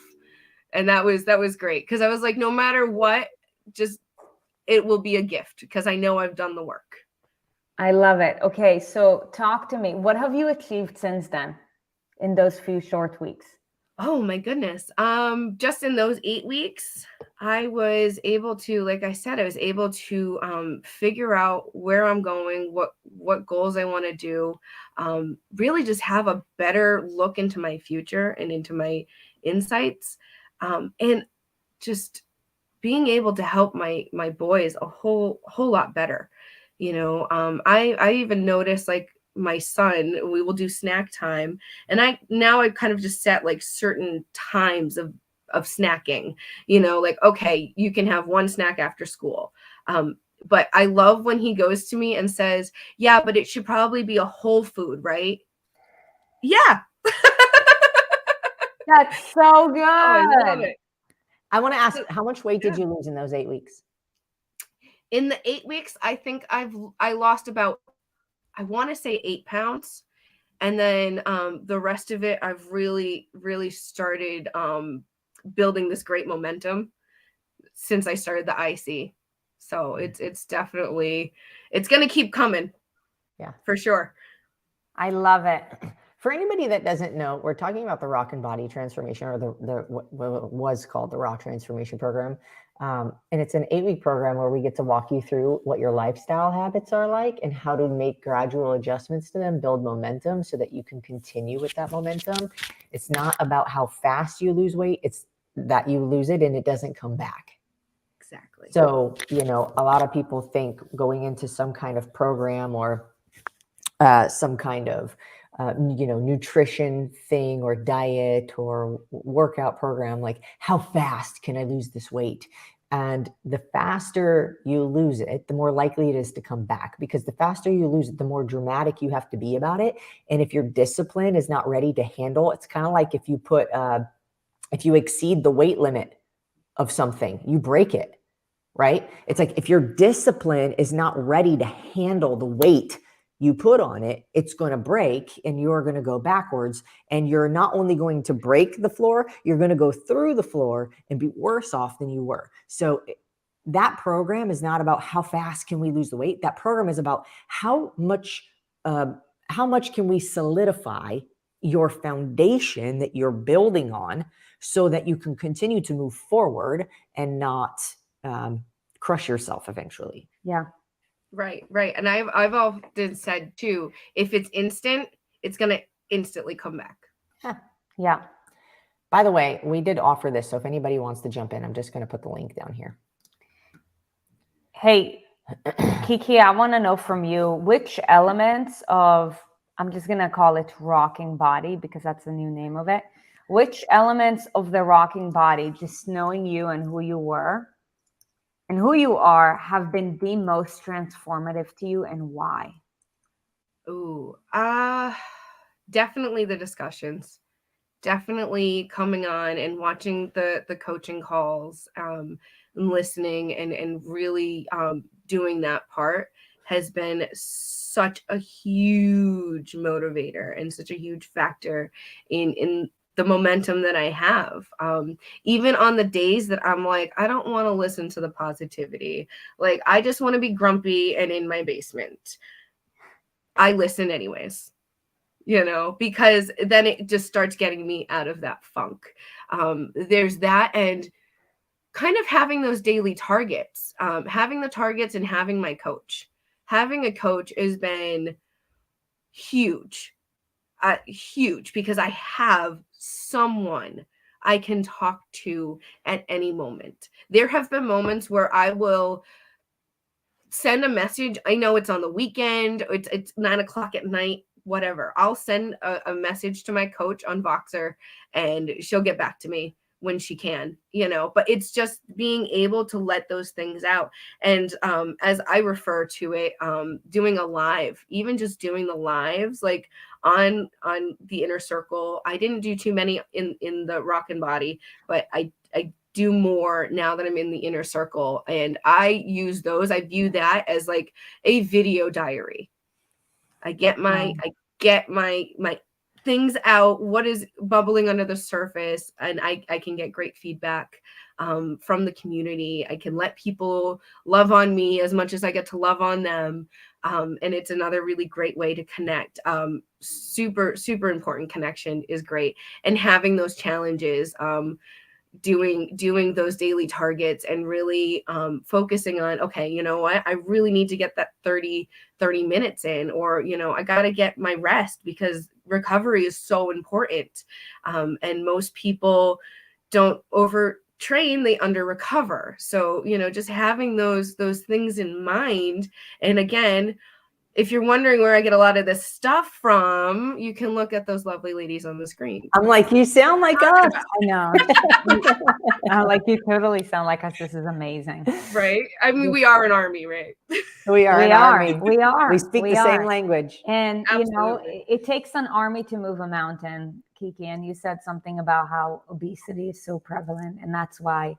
And that was great. Cause I was like, no matter what, just, it will be a gift because I know I've done the work. I love it. Okay. So talk to me. What have you achieved since then in those few short weeks? Oh my goodness. Just in those 8 weeks, I was able to, like I said, I was able to figure out where I'm going, what goals I want to do, really just have a better look into my future and into my insights, and just being able to help my boys a whole lot better. I even noticed, like, my son, we will do snack time, and I've kind of just set like certain times of snacking, like, okay, you can have one snack after school. But I love when he goes to me and says, yeah, but it should probably be a whole food, right? Yeah. That's so good. Oh, I love it. I want to ask, how much weight did you lose in those 8 weeks? In the 8 weeks, I think I lost about, I want to say 8 pounds. And then the rest of it, I've really, really started building this great momentum since I started the IC. So it's definitely, it's going to keep coming. Yeah, for sure. I love it. For anybody that doesn't know, we're talking about the Rock and Body Transformation, or what was called the Rock Transformation Program. And it's an 8-week program where we get to walk you through what your lifestyle habits are like and how to make gradual adjustments to them, build momentum so that you can continue with that momentum. It's not about how fast you lose weight. It's that you lose it and it doesn't come back. Exactly. So, a lot of people think going into some kind of program or some kind of nutrition thing or diet or workout program, like, how fast can I lose this weight? And the faster you lose it, the more likely it is to come back, because the faster you lose it, the more dramatic you have to be about it. And if your discipline is not ready to handle, it's kind of like if you exceed the weight limit of something, you break it, right? It's like if your discipline is not ready to handle the weight you put on it, it's going to break and you're going to go backwards, and you're not only going to break the floor, you're going to go through the floor and be worse off than you were. So that program is not about how fast can we lose the weight. That program is about how much can we solidify your foundation that you're building on so that you can continue to move forward and not crush yourself eventually. Yeah. Right. And I've often said too, if it's instant, it's going to instantly come back. Yeah. By the way, we did offer this, so if anybody wants to jump in, I'm just going to put the link down here. Hey, Kiki, I want to know from you, which elements of, I'm just going to call it rocking body because that's the new name of it. Which elements of the rocking body, just knowing you and who you were and who you are, have been the most transformative to you, and why? Ooh, definitely the discussions. Definitely coming on and watching the coaching calls, and listening and really doing that part has been such a huge motivator and such a huge factor in the momentum that I have. Even on the days that I'm like, I don't want to listen to the positivity, like, I just want to be grumpy and in my basement, I listen anyways, because then it just starts getting me out of that funk. There's that, and kind of having those daily targets, having the targets, and having my coach. Having a coach has been huge, huge, because I have someone I can talk to at any moment. There have been moments where I will send a message. I know it's on the weekend, it's 9:00 at night, whatever. I'll send a message to my coach on Voxer and she'll get back to me when she can, but it's just being able to let those things out. And as I refer to it, doing a live, even just doing the lives, like on the Inner Circle. I didn't do too many in the Rock and Body, but I do more now that I'm in the Inner Circle, and I use those. I view that as like a video diary. I get my things out, what is bubbling under the surface, and I can get great feedback from the community. I can let people love on me as much as I get to love on them. And it's another really great way to connect. Super important connection is great. And having those challenges, doing those daily targets, and really focusing on, okay, you know what, I really need to get that 30 minutes in, or, you know, I got to get my rest, because recovery is so important. And most people don't overtrain, they under recover. So, you know, just having those things in mind. And again, if you're wondering where I get a lot of this stuff from, you can look at those lovely ladies on the screen. I'm like, you sound like us. I know. Like, you totally sound like us. This is amazing. Right? I mean, we are an army, right? We are an army. We are. We speak the same language. And, Absolutely. you know, it takes an army to move a mountain, Kiki. And you said something about how obesity is so prevalent. And that's why,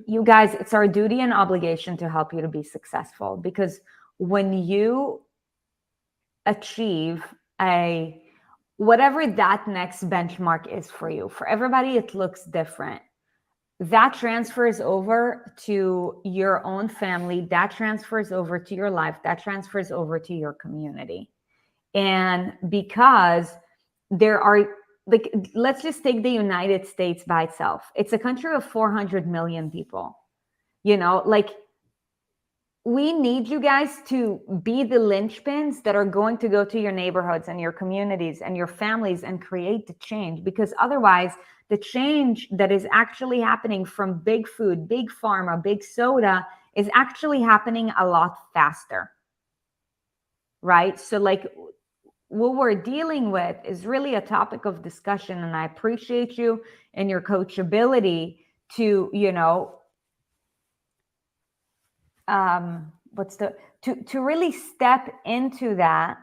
you guys, it's our duty and obligation to help you to be successful. Because when you achieve whatever that next benchmark is for you, for everybody, it looks different. That transfers over to your own family. That transfers over to your life. That transfers over to your community. And because there are, like, let's just take the United States by itself. It's a country of 400 million people. You know, like, we need you guys to be the linchpins that are going to go to your neighborhoods and your communities and your families and create the change. Because otherwise, the change that is actually happening from big food, big pharma, big soda is actually happening a lot faster. Right? So, like, what we're dealing with is really a topic of discussion. And I appreciate you and your coachability to, you know, to really step into that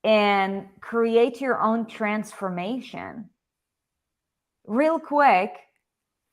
and create your own transformation real quick.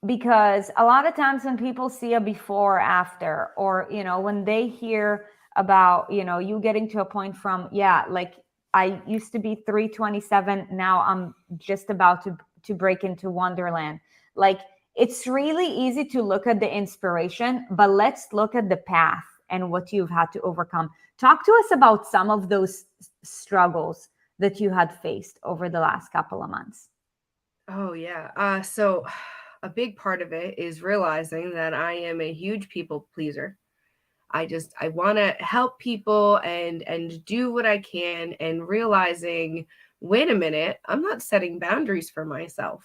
Because a lot of times when people see a before or after, or, you know, when they hear about, you know, you getting to a point from, yeah, like, I used to be 327, now I'm just about to break into Wonderland. Like, it's really easy to look at the inspiration, but let's look at the path and what you've had to overcome. Talk to us about some of those struggles that you had faced over the last couple of months. Oh, yeah. So a big part of it is realizing that I am a huge people pleaser. I want to help people and do what I can, and realizing, wait a minute, I'm not setting boundaries for myself.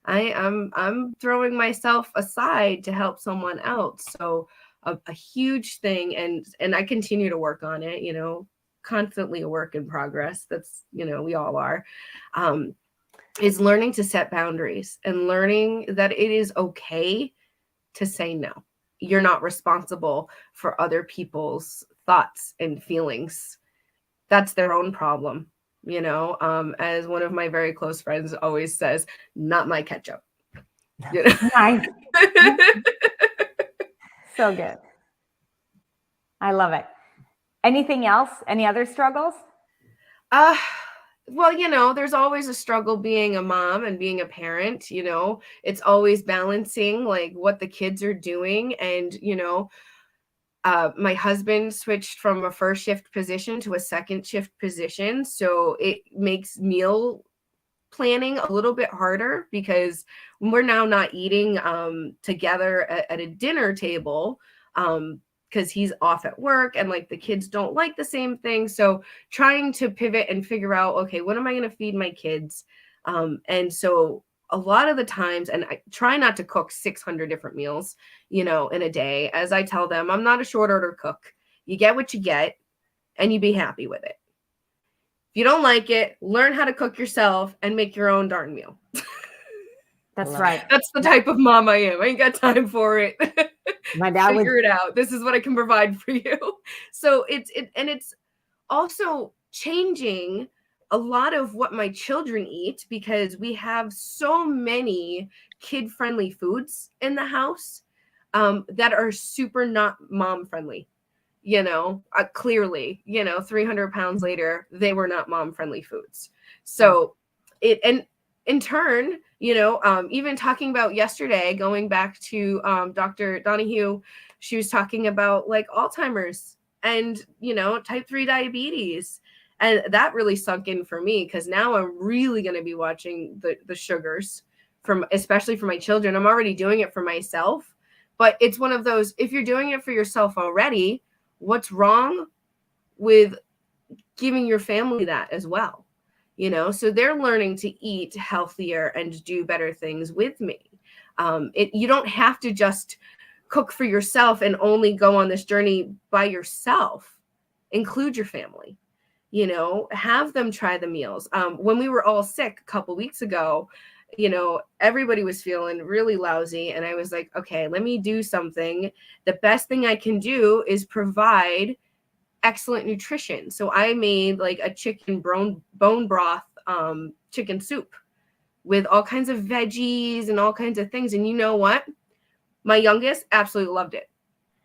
I'm throwing myself aside to help someone else. So a huge thing, and I continue to work on it, you know, constantly a work in progress. That's, you know, we all are, is learning to set boundaries and learning that it is okay to say no. You're not responsible for other people's thoughts and feelings. That's their own problem. You know, as one of my very close friends always says, not my ketchup. You know? Nice. So good. I love it. Anything else? Any other struggles? Well, you know, there's always a struggle being a mom and being a parent. You know, it's always balancing, like, what the kids are doing. And, you know, my husband switched from a first shift position to a second shift position. So it makes meal planning a little bit harder, because we're now not eating together at a dinner table, because he's off at work, and, like, the kids don't like the same thing. So trying to pivot and figure out, okay, what am I going to feed my kids? And so a lot of the times, and I try not to cook 600 different meals, you know, in a day. As I tell them, I'm not a short order cook. You get what you get, and you be happy with it. If you don't like it, learn how to cook yourself and make your own darn meal. That's right. That's the type of mom I am. I ain't got time for it. My dad Figure it out. This is what I can provide for you. So it's also changing a lot of what my children eat, because we have so many kid-friendly foods in the house that are super not mom-friendly. clearly, 300 pounds later, they were not mom-friendly foods. So and in turn, even talking about yesterday, going back to Dr. Donahue, she was talking about like Alzheimer's and, type 3 diabetes. And that really sunk in for me, because now I'm really going to be watching the sugars, especially for my children. I'm already doing it for myself, but it's one of those, if you're doing it for yourself already, what's wrong with giving your family that as well? So they're learning to eat healthier and do better things with me. You don't have to just cook for yourself and only go on this journey by yourself. Include your family, have them try the meals. When we were all sick a couple weeks ago, everybody was feeling really lousy. And I was like, okay, let me do something. The best thing I can do is provide excellent nutrition. So I made like a chicken bone broth, chicken soup with all kinds of veggies and all kinds of things. And you know what? My youngest absolutely loved it.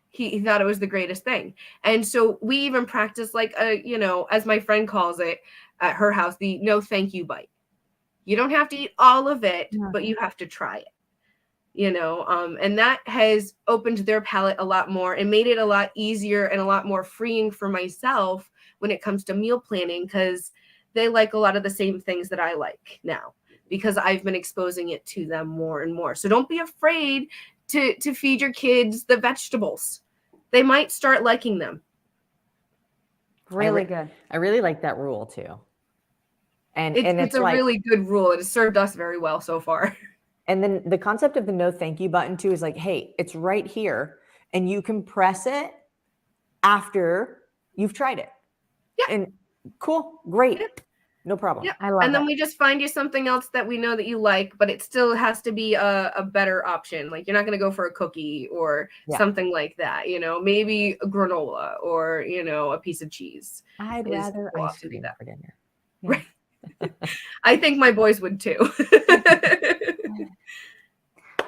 He thought it was the greatest thing. And so we even practiced like as my friend calls it at her house, the no thank you bite. You don't have to eat all of it, but you have to try it. And that has opened their palate a lot more and made it a lot easier and a lot more freeing for myself when it comes to meal planning, because they like a lot of the same things that I like now, because I've been exposing it to them more and more. So don't be afraid to feed your kids the vegetables. They might start liking them. Really good. I really like that rule too. And it's a like, really good rule. It has served us very well so far. And then the concept of the no thank you button too is like, hey, it's right here and you can press it after you've tried it. Yeah. And cool, great. Yeah. No problem. Yeah. I love and then we just find you something else that we know that you like, but it still has to be a better option. Like you're not going to go for a cookie or something like that, maybe a granola or, a piece of cheese. I'd rather ice cream for dinner. Yeah. Right. I think my boys would too.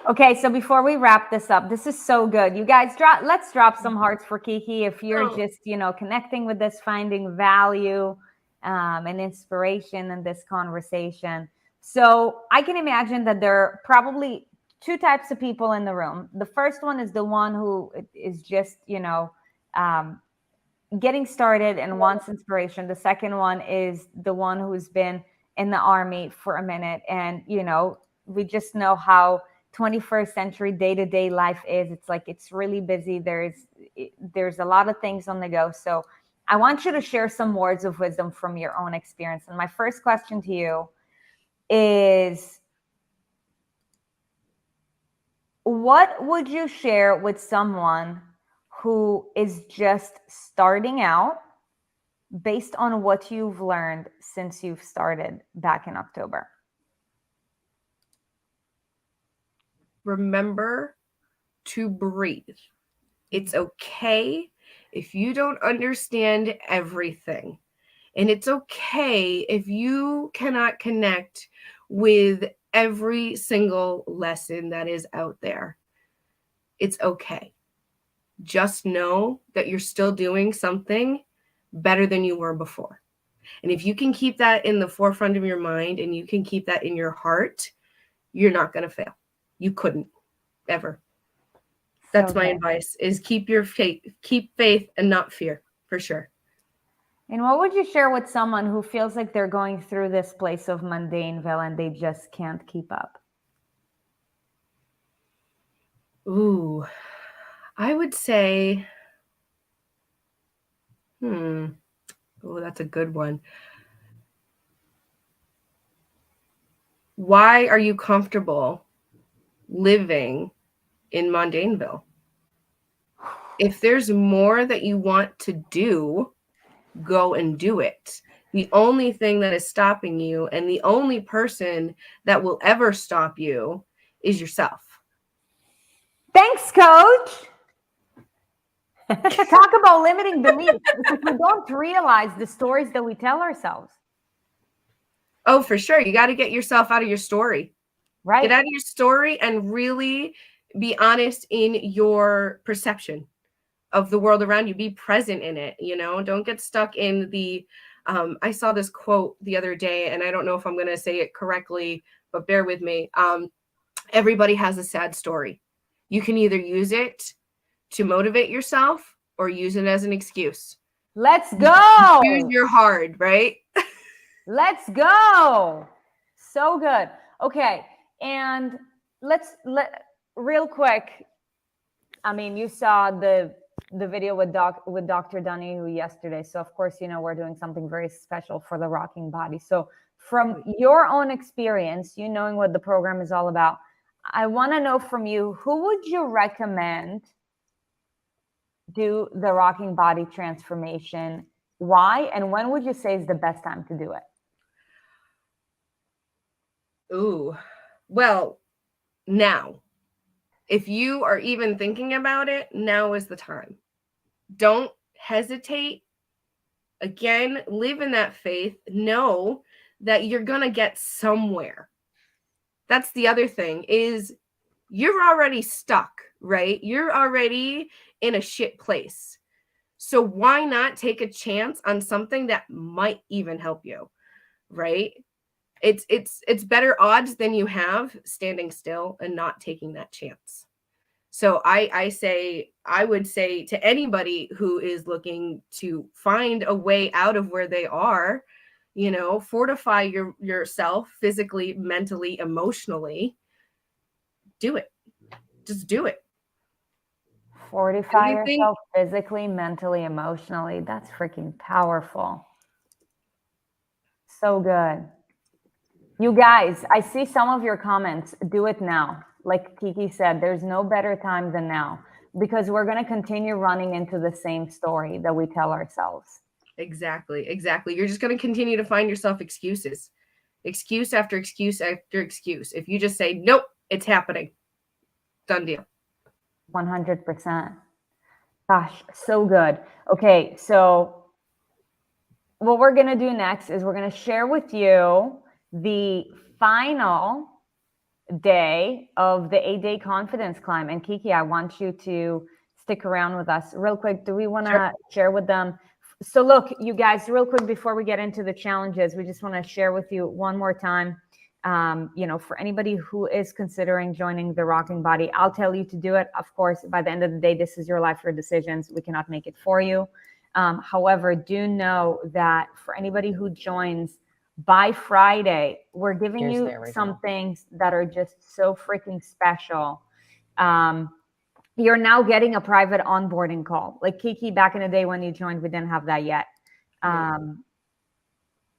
Okay, so before we wrap this up, this is so good. You guys let's drop some hearts for Kiki. If you're just, connecting with this, finding value and inspiration in this conversation. So I can imagine that there are probably two types of people in the room. The first one is the one who is just, getting started and wants inspiration. The second one is the one who's been in the army for a minute. And, we just know how 21st century day-to-day life is. It's like, it's really busy. There's a lot of things on the go. So I want you to share some words of wisdom from your own experience. And my first question to you is, what would you share with someone who is just starting out based on what you've learned since you've started back in October? Remember to breathe. It's okay if you don't understand everything. And it's okay if you cannot connect with every single lesson that is out there. It's okay. Just know that you're still doing something better than you were before. And if you can keep that in the forefront of your mind and you can keep that in your heart, you're not going to fail. You couldn't ever. That's my advice, is keep faith and not fear, for sure. And what would you share with someone who feels like they're going through this place of Mundaneville and they just can't keep up? Ooh, I would say, oh, that's a good one. Why are you comfortable living in Mundaneville? If there's more that you want to do, go and do it. The only thing that is stopping you and the only person that will ever stop you is yourself. Thanks, Coach. Talk about limiting beliefs. Because we don't realize the stories that we tell ourselves. Oh, for sure. You got to get yourself out of your story. Right. Get out of your story and really be honest in your perception. of the world around you. Be present in it, you know, don't get stuck in the, I saw this quote the other day, and I don't know if I'm going to say it correctly, but bear with me. Everybody has a sad story. You can either use it to motivate yourself or use it as an excuse. Let's go. Choose your hard, right? Let's go. So good. Okay. And real quick. I mean, you saw the video with Dr. Donahue yesterday. So of course, you know, we're doing something very special for the Rocking Body. So from your own experience, you knowing what the program is all about, I want to know from you, who would you recommend do the Rocking Body transformation? Why? And when would you say is the best time to do it? Ooh, well, now. If you are even thinking about it, now is the time. Don't hesitate. Again, live in that faith. Know that you're going to get somewhere. That's the other thing, is you're already stuck, right? You're already in a shit place. So why not take a chance on something that might even help you, right? It's better odds than you have standing still and not taking that chance. So I would say to anybody who is looking to find a way out of where they are, you know, fortify yourself physically, mentally, emotionally. Do it. Just do it. Fortify yourself physically, mentally, emotionally. That's freaking powerful. So good. You guys, I see some of your comments. Do it now. Like Kiki said, there's no better time than now, because we're going to continue running into the same story that we tell ourselves. Exactly. You're just going to continue to find yourself excuses. Excuse after excuse after excuse. If you just say, nope, it's happening. Done deal. 100%. Gosh, so good. Okay, so what we're going to do next is we're going to share with you the final day of the 8-day confidence climb. And Kiki, I want you to stick around with us real quick. Do we want to share with them? So look, you guys, real quick, before we get into the challenges, we just want to share with you one more time. You know, for anybody who is considering joining the Rocking Body, I'll tell you to do it. Of course, by the end of the day, this is your life, your decisions. We cannot make it for you. However, do know that for anybody who joins by Friday, we're giving you some things that are just so freaking special. You're now getting a private onboarding call. Like Kiki, back in the day when you joined, we didn't have that yet.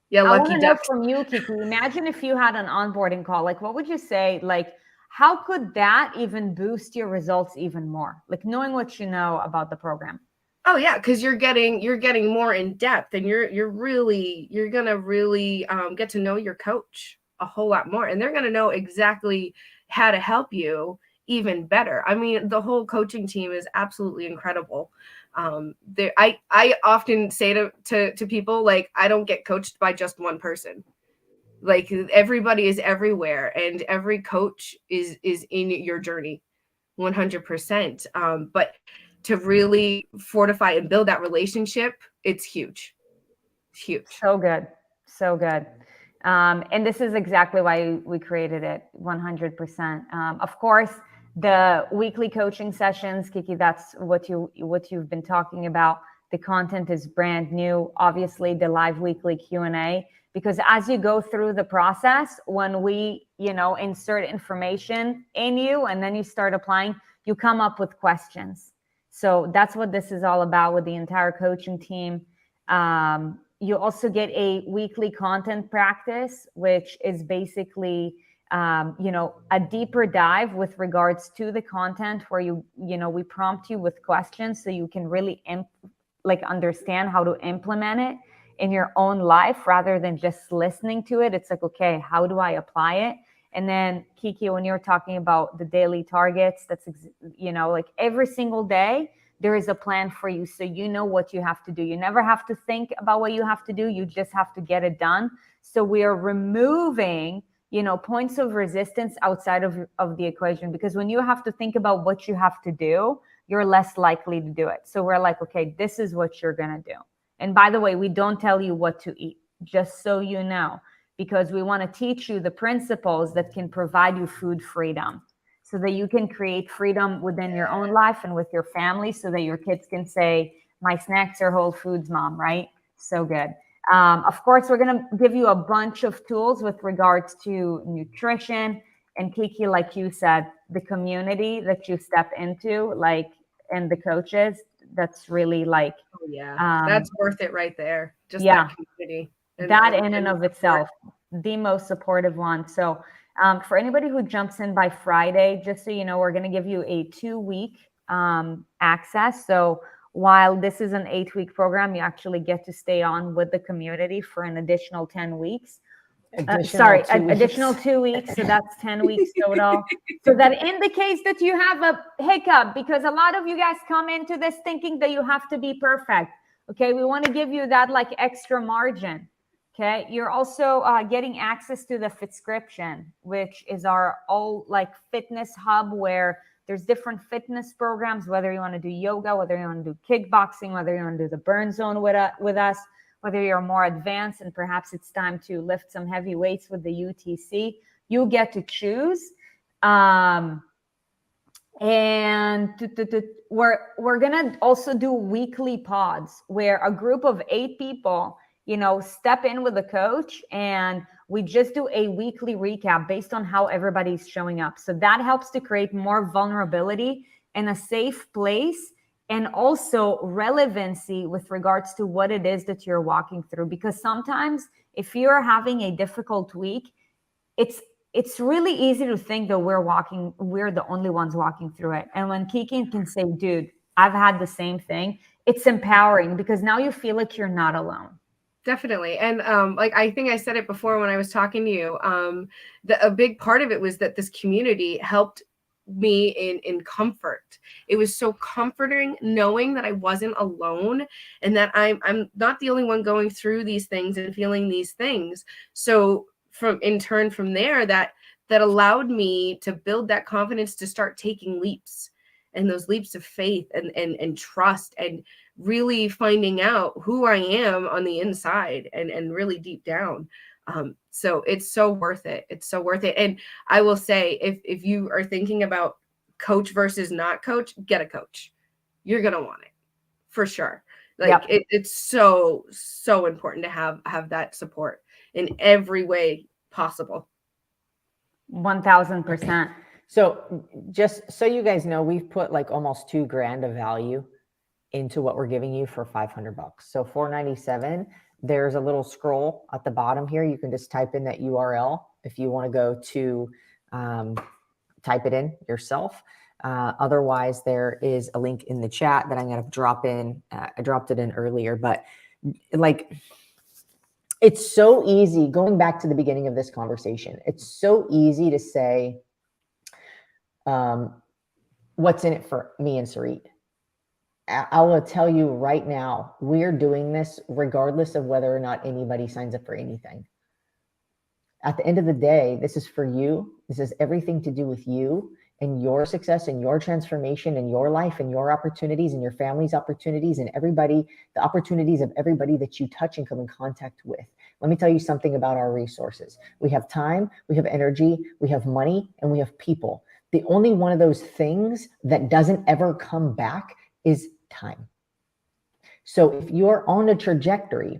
Yeah, I want lucky to know duck. from you, Kiki, imagine if you had an onboarding call. Like, what would you say? Like, how could that even boost your results even more? Like knowing what you know about the program. Oh yeah, because you're getting more in depth, and you're gonna really get to know your coach a whole lot more, and they're gonna know exactly how to help you even better. I mean, the whole coaching team is absolutely incredible. I often say to people, like, I don't get coached by just one person. Like, everybody is everywhere, and every coach is in your journey 100%. But to really fortify and build that relationship, it's huge. It's huge. So good. So good. And this is exactly why we created it, 100%. Of course, the weekly coaching sessions, Kiki, that's what you've been talking about. The content is brand new. Obviously, the live weekly Q&A, because as you go through the process, when we, you know, insert information in you and then you start applying, you come up with questions. So that's what this is all about with the entire coaching team. You also get a weekly content practice, which is basically, you know, a deeper dive with regards to the content, where we prompt you with questions so you can really understand how to implement it in your own life rather than just listening to it. It's like, okay, how do I apply it? And then Kiki, when you're talking about the daily targets, that's, like every single day, there is a plan for you. So you know what you have to do. You never have to think about what you have to do. You just have to get it done. So we are removing, points of resistance outside of the equation, because when you have to think about what you have to do, you're less likely to do it. So we're like, okay, this is what you're going to do. And by the way, we don't tell you what to eat, just so you know, because we want to teach you the principles that can provide you food freedom so that you can create freedom within your own life and with your family, so that your kids can say, my snacks are whole foods, mom, right? So good. Of course, we're going to give you a bunch of tools with regards to nutrition. And Kiki, like you said, the community that you step into, like, and the coaches, that's really like, Oh, yeah, that's worth it right there. Just yeah, that community. that in and of itself, the most supportive one. So for anybody who jumps in by Friday, just so you know, we're going to give you a 2-week access. So while this is an 8-week program, you actually get to stay on with the community for an additional 10 weeks. Additional 2 weeks. So that's 10 weeks total. So that in the case that you have a hiccup, because a lot of you guys come into this thinking that you have to be perfect. Okay. We want to give you that like extra margin. Okay. You're also getting access to the Fitscription, which is our all like fitness hub where there's different fitness programs, whether you want to do yoga, whether you want to do kickboxing, whether you want to do the burn zone with us, whether you're more advanced and perhaps it's time to lift some heavy weights with the UTC, you get to choose. And we're going to also do weekly pods where a group of 8 people, you know, step in with a coach and we just do a weekly recap based on how everybody's showing up. So that helps to create more vulnerability and a safe place, and also relevancy with regards to what it is that you're walking through. Because sometimes if you're having a difficult week, it's really easy to think that we're the only ones walking through it. And when Kiki can say, dude, I've had the same thing, it's empowering because now you feel like you're not alone. Definitely. And like I think I said it before when I was talking to you, a big part of it was that this community helped me in comfort. It was so comforting knowing that I wasn't alone and that I'm not the only one going through these things and feeling these things. So from there, that allowed me to build that confidence to start taking leaps, and those leaps of faith and trust, and really finding out who I am on the inside and really deep down. So it's so worth it. It's so worth it. And I will say, if you are thinking about coach versus not coach, get a coach. You're going to want it for sure. Like it's so important to have that support in every way possible. 1000%. So just so you guys know, we've put like almost $2,000 of value into what we're giving you for $500. So $497, there's a little scroll at the bottom here. You can just type in that URL if you want to go to type it in yourself. Otherwise, there is a link in the chat that I'm going to drop in. I dropped it in earlier, but like, it's so easy. Going back to the beginning of this conversation, it's so easy to say, what's in it for me and Sarit? I will tell you right now, we're doing this regardless of whether or not anybody signs up for anything. At the end of the day, this is for you. This is everything to do with you and your success and your transformation and your life and your opportunities and your family's opportunities and the opportunities of everybody that you touch and come in contact with. Let me tell you something about our resources. We have time, we have energy, we have money, and we have people. The only one of those things that doesn't ever come back is time. So if you're on a trajectory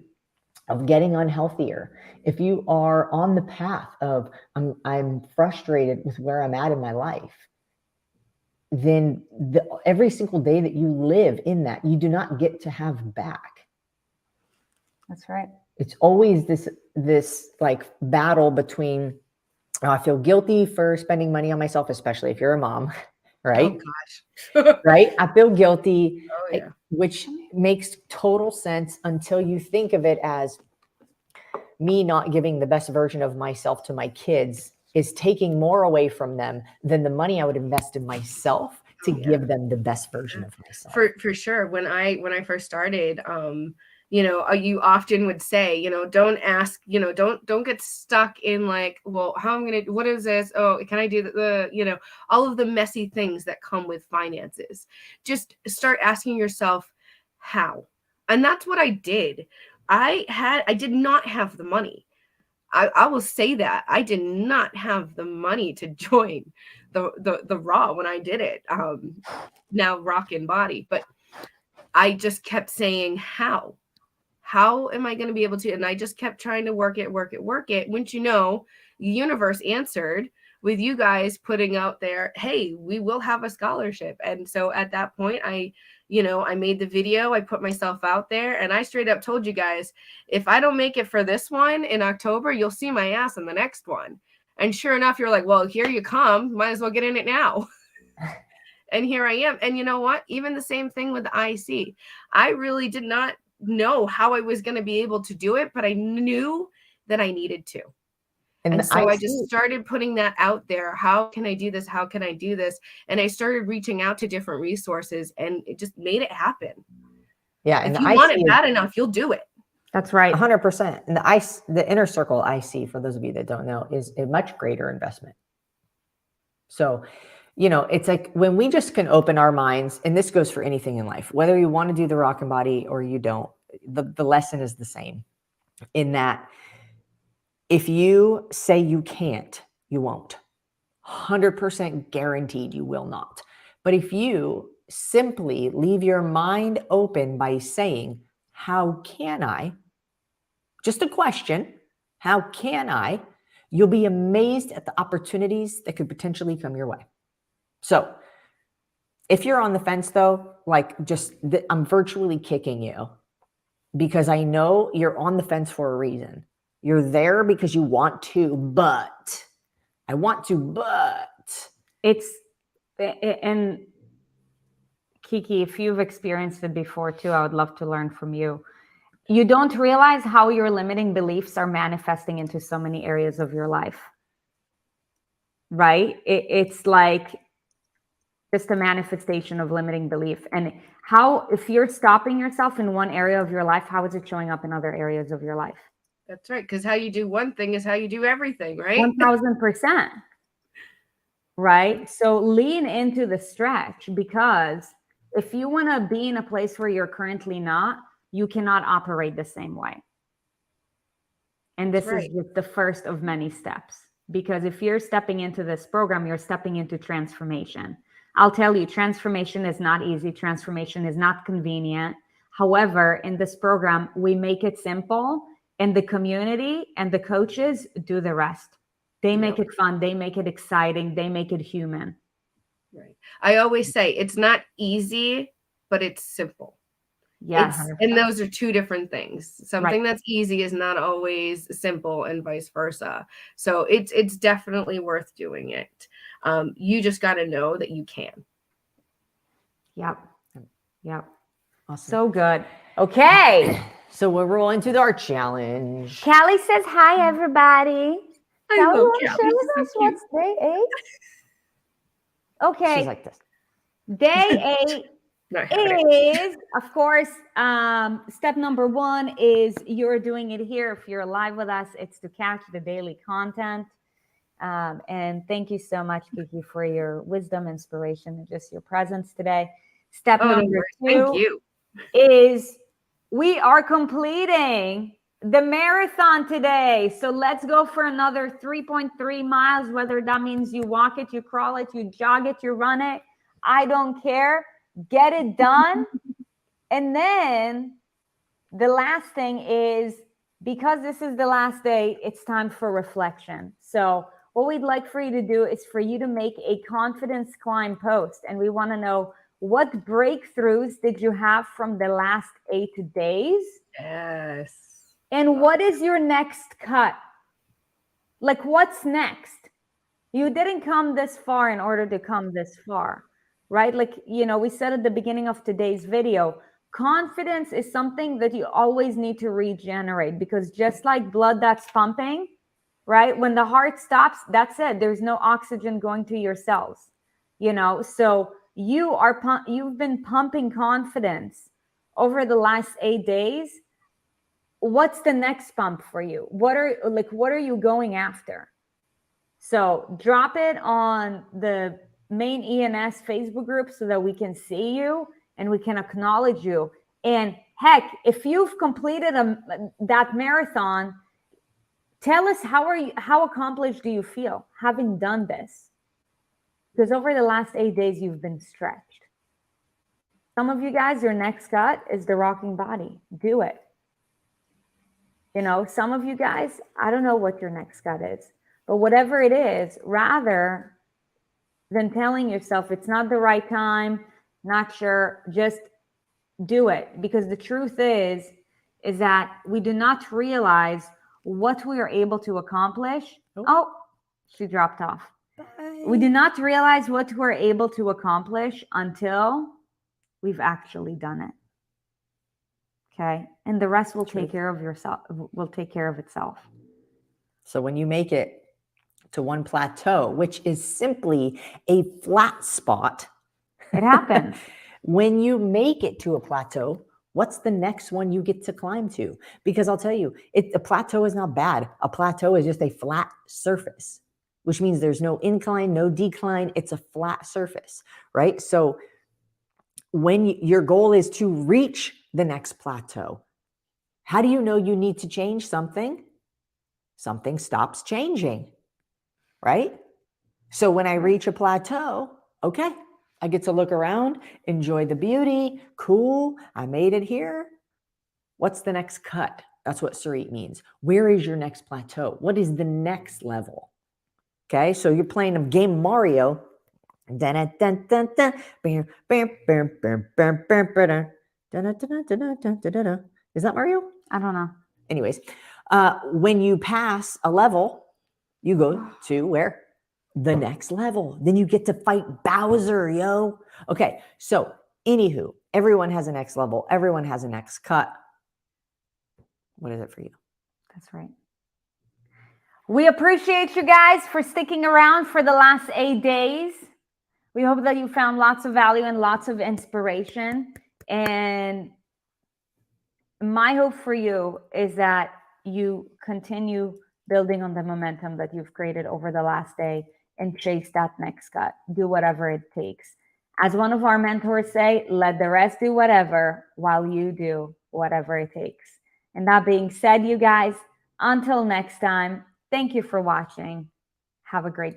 of getting unhealthier, if you are on the path of I'm frustrated with where I'm at in my life, then every single day that you live in that, you do not get to have back. That's right. It's always this like battle between, I feel guilty for spending money on myself, especially if you're a mom, right? Oh gosh. Right? I feel guilty, yeah. Which makes total sense until you think of it as me not giving the best version of myself to my kids is taking more away from them than the money I would invest in myself to give them the best version of myself. For sure. When I first started, you often would say, don't ask, don't get stuck in like, well, what is this? Oh, can I do all of the messy things that come with finances. Just start asking yourself how. And that's what I did. I did not have the money. I will say that I did not have the money to join the Raw when I did it. Now Rockin' Body, but I just kept saying how am I going to be able to? And I just kept trying to work it. Wouldn't you know, the universe answered with you guys putting out there, hey, we will have a scholarship. And so at that point, I made the video, I put myself out there, and I straight up told you guys, if I don't make it for this one in October, you'll see my ass in the next one. And sure enough, you're like, well, here you come. Might as well get in it now. And here I am. And you know what? Even the same thing with the IC. I really did not know how I was going to be able to do it, but I knew that I needed to. And so I just started putting that out there. How can I do this? How can I do this? And I started reaching out to different resources, and it just made it happen. Yeah. And if you want it bad enough, you'll do it. That's right. 100%. And the inner circle IC, for those of you that don't know, is a much greater investment. So, it's like when we just can open our minds, and this goes for anything in life, whether you want to do the Rockin' Body or you don't, the lesson is the same in that if you say you can't, you won't. 100% guaranteed you will not. But if you simply leave your mind open by saying, how can I? Just a question, how can I? You'll be amazed at the opportunities that could potentially come your way. So if you're on the fence though, I'm virtually kicking you because I know you're on the fence for a reason. You're there because you want to, but and Kiki, if you've experienced it before too, I would love to learn from you. You don't realize how your limiting beliefs are manifesting into so many areas of your life, right? It's like just a manifestation of limiting belief. And if you're stopping yourself in one area of your life, how is it showing up in other areas of your life? That's right. Because how you do one thing is how you do everything, right? 1000%. Right? So lean into the stretch, because if you want to be in a place where you're currently not, you cannot operate the same way. And this is just the first of many steps, because if you're stepping into this program, you're stepping into transformation. I'll tell you, transformation is not easy. Transformation is not convenient. However, in this program, we make it simple, and the community and the coaches do the rest. They make it fun. They make it exciting. They make it human. Right. I always say it's not easy, but it's simple. Yes. And those are two different things. Something that's easy is not always simple, and vice versa. So it's definitely worth doing it. You just got to know that you can. Yep. Awesome. So good. Okay. So we're rolling to our challenge. Callie says, hi, everybody. I love Callie. What's day 8? Okay. She's like this. Day 8 is, of course, step number 1 is you're doing it here. If you're live with us, it's to catch the daily content. And thank you so much, Kiki, for your wisdom, inspiration, and just your presence today. Step number 2 is we are completing the marathon today. So let's go for another 3.3 miles, whether that means you walk it, you crawl it, you jog it, you run it. I don't care. Get it done. And then the last thing is, because this is the last day, it's time for reflection. So what we'd like for you to do is for you to make a confidence climb post. And we want to know, what breakthroughs did you have from the last 8 days? Yes. And what is your next cut? Like, what's next? You didn't come this far in order to come this far, right? Like, we said at the beginning of today's video, confidence is something that you always need to regenerate, because just like blood that's pumping, right? When the heart stops, that's it. There's no oxygen going to your cells, so you've been pumping confidence over the last 8 days. what's the next bump for you? What are you going after? So drop it on the main ENS Facebook group so that we can see you and we can acknowledge you. And heck, if you've completed that marathon, tell us how accomplished do you feel having done this? Because over the last 8 days, you've been stretched. Some of you guys, your next cut is the rocking body. Do it. You know, some of you guys, I don't know what your next cut is, but whatever it is, rather than telling yourself it's not the right time, not sure, just do it. Because the truth is that we do not realize what we are able to accomplish. Oh, she dropped off. Bye. We do not realize what we're able to accomplish until we've actually done it. Okay. And the rest will take care of itself. So when you make it to one plateau, which is simply a flat spot, it happens. When you make it to a plateau, what's the next one you get to climb to? Because I'll tell you, a plateau is not bad. A plateau is just a flat surface, which means there's no incline, no decline. It's a flat surface, right? So when your goal is to reach the next plateau, how do you know you need to change something? Something stops changing, right? So when I reach a plateau, okay, I get to look around, enjoy the beauty. Cool, I made it here. What's the next cut? That's what Sarit means. Where is your next plateau? What is the next level? Okay, so you're playing a game Mario. Is that Mario? I don't know. Anyways, when you pass a level, you go to where? The next level. Then you get to fight Bowser, yo. Okay, so anywho, everyone has a next level. Everyone has a next cut. What is it for you? That's right. We appreciate you guys for sticking around for the last 8 days. We hope that you found lots of value and lots of inspiration. And my hope for you is that you continue building on the momentum that you've created over the last day and chase that next cut. Do whatever it takes. As one of our mentors say, let the rest do whatever while you do whatever it takes. And that being said, you guys, until next time, thank you for watching. Have a great day.